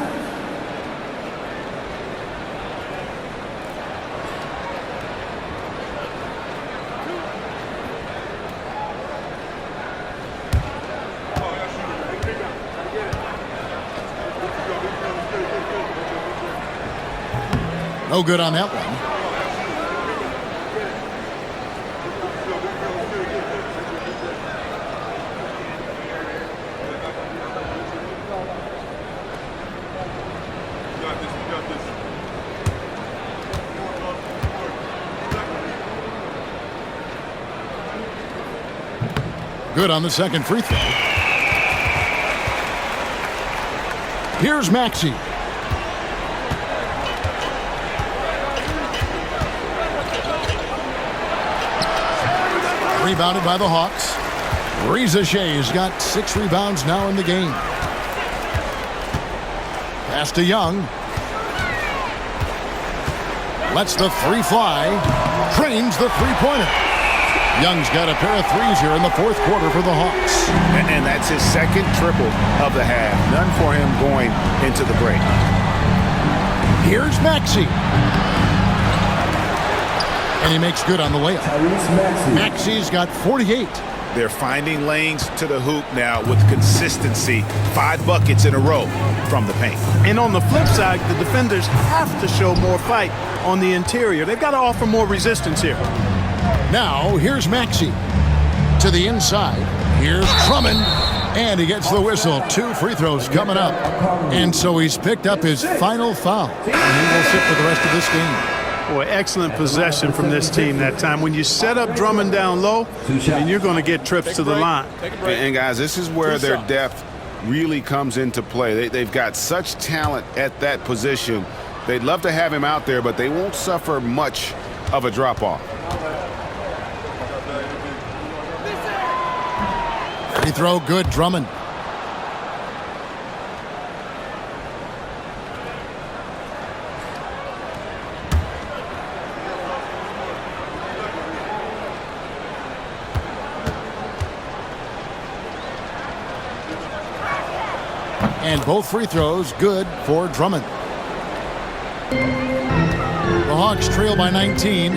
No good on that one. Good on the second free throw. Here's Maxey. Rebounded by the Hawks. Reza Shea's got 6 rebounds now in the game. Pass to Young. Lets the three fly. Trains the three-pointer. Young's got a pair of threes here in the fourth quarter for the Hawks. And that's his second triple of the half. None for him going into the break. Here's Maxey. And he makes good on the layup. Maxey's got 48. They're finding lanes to the hoop now with consistency. 5 buckets in a row from the paint. And on the flip side, the defenders have to show more fight on the interior. They've got to offer more resistance here. Now, here's Maxey. To the inside. Here's Drummond. And he gets the whistle. 2 free throws coming up. And so he's picked up his final foul. And he will sit for the rest of this game. Boy, excellent possession from this team that time. When you set up Drummond down low, and you're going to get trips to the line. And guys, this is where their depth really comes into play. They've got such talent at that position. They'd love to have him out there, but they won't suffer much of a drop-off. Free throw good, Drummond. And both free throws good for Drummond. The Hawks trail by 19.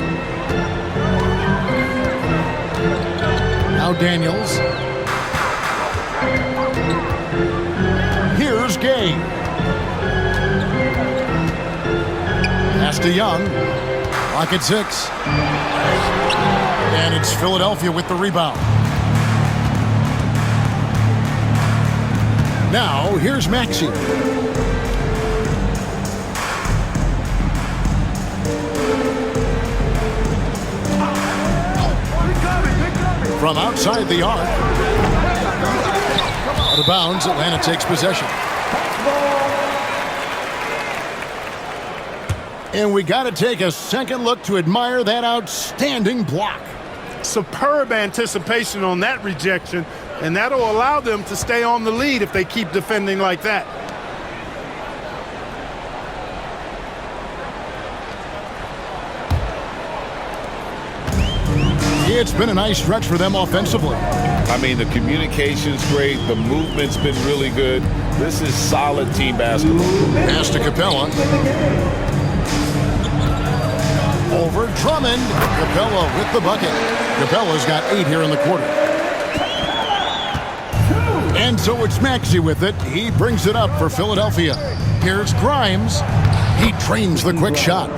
Now Daniels. Here's Gay. Pass to Young. Clock at 6. And it's Philadelphia with the rebound. Now, here's Maxey. From outside the arc. Out of bounds, Atlanta takes possession. And we got to take a second look to admire that outstanding block. Superb anticipation on that rejection, and that'll allow them to stay on the lead if they keep defending like that. It's been a nice stretch for them offensively. I mean, the communication's great. The movement's been really good. This is solid team basketball. Pass to Capella. Over Drummond. Capella with the bucket. Capella's got 8 here in the quarter. And so it's Maxey with it. He brings it up for Philadelphia. Here's Grimes. He trains the quick shot.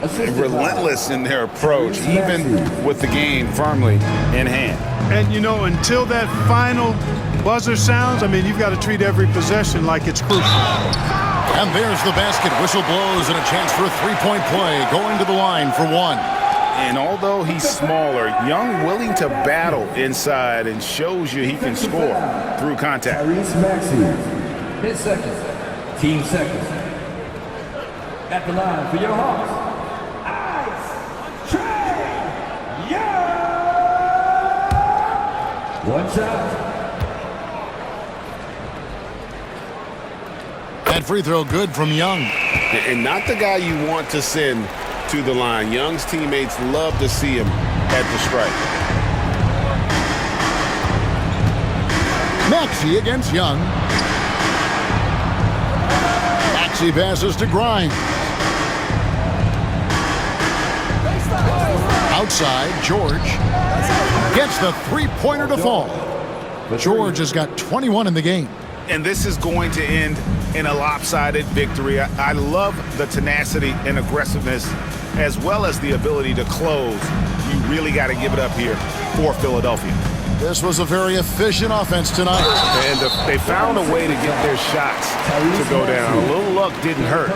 Relentless in their approach, even with the game firmly in hand. And, you know, until that final buzzer sounds, I mean, you've got to treat every possession like it's crucial. And there's the basket. Whistle blows and a chance for a three-point play. Going to the line for 1. And although he's smaller, Young willing to battle inside and shows you he can score through contact. Maxey, his second, team second. At the line for your Hawks. One shot. That free throw good from Young. And not the guy you want to send to the line. Young's teammates love to see him at the stripe. Maxey against Young. Maxey passes to Grimes. Outside, George gets the three-pointer to fall. George has got 21 in the game. And this is going to end in a lopsided victory. I love the tenacity and aggressiveness as well as the ability to close. You really got to give it up here for Philadelphia. This was a very efficient offense tonight. And they found a way to get their shots to go down. A little luck didn't hurt.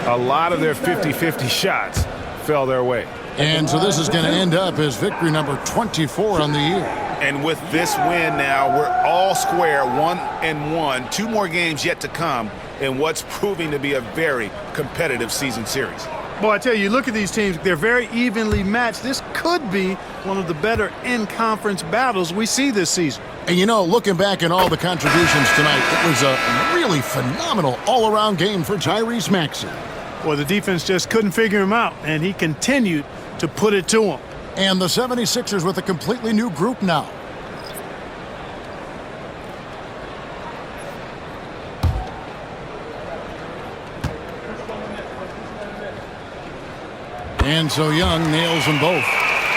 A lot of their 50-50 shots fell their way. And so this is going to end up as victory number 24 on the year. And with this win now, we're all square, 1-1. 2 more games yet to come in what's proving to be a very competitive season series. Boy, I tell you, look at these teams. They're very evenly matched. This could be one of the better in-conference battles we see this season. And you know, looking back at all the contributions tonight, it was a really phenomenal all-around game for Tyrese Maxey. Well, the defense just couldn't figure him out, and he continued to put it to him. And the 76ers with a completely new group now. And so Young nails them both.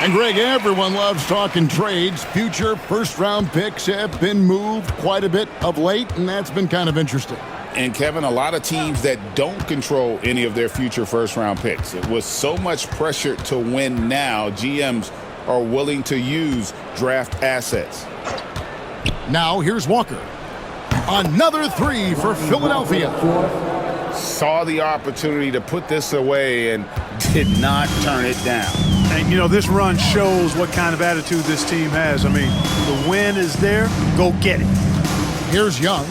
And Greg, everyone loves talking trades. Future first-round picks have been moved quite a bit of late, and that's been kind of interesting. And Kevin, a lot of teams that don't control any of their future first-round picks. With so much pressure to win now, GMs are willing to use draft assets. Now here's Walker. Another 3 for Philadelphia. Saw the opportunity to put this away and did not turn it down. And, you know, this run shows what kind of attitude this team has. I mean, the win is there. Go get it. Here's Young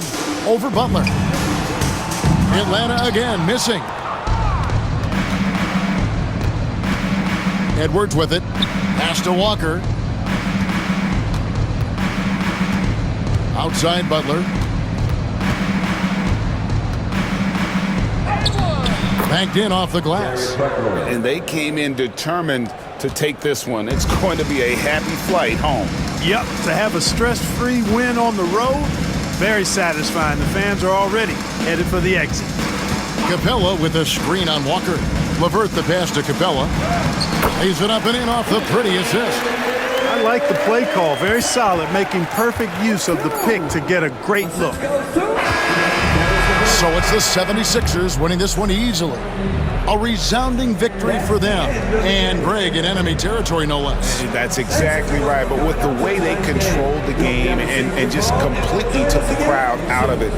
over Butler. Atlanta again missing. Edwards with it. Pass to Walker. Outside Butler. Banked in off the glass. And they came in determined to take this one. It's going to be a happy flight home. Yep, to have a stress-free win on the road, very satisfying. The fans are already headed for the exit. Capella with a screen on Walker. LeVert the pass to Capella. Lays it up and in off the pretty assist. I like the play call. Very solid, making perfect use of the pick to get a great look. So it's the 76ers winning this one easily. A resounding victory for them. And Greg in enemy territory, no less. That's exactly right. But with the way they controlled the game and just completely took the crowd out of it,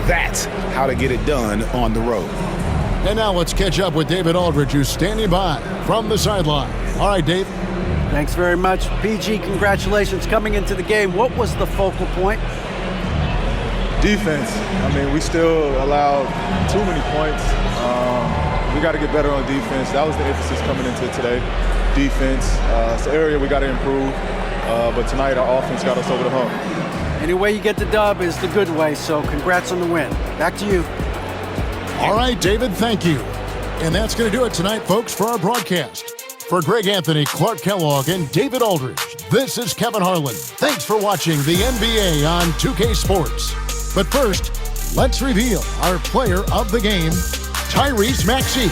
that's how to get it done on the road. And now let's catch up with David Aldridge, who's standing by from the sideline. All right, Dave. Thanks very much. PG, congratulations coming into the game. What was the focal point? Defense. I mean, we still allowed too many points. We got to get better on defense. That was the emphasis coming into today. Defense. It's an area we got to improve. But tonight, our offense got us over the hump. Any way you get the dub is the good way, so congrats on the win. Back to you. All right, David, thank you. And that's going to do it tonight, folks, for our broadcast. For Greg Anthony, Clark Kellogg, and David Aldridge, this is Kevin Harlan. Thanks for watching the NBA on 2K Sports. But first, let's reveal our player of the game, Tyrese Maxey.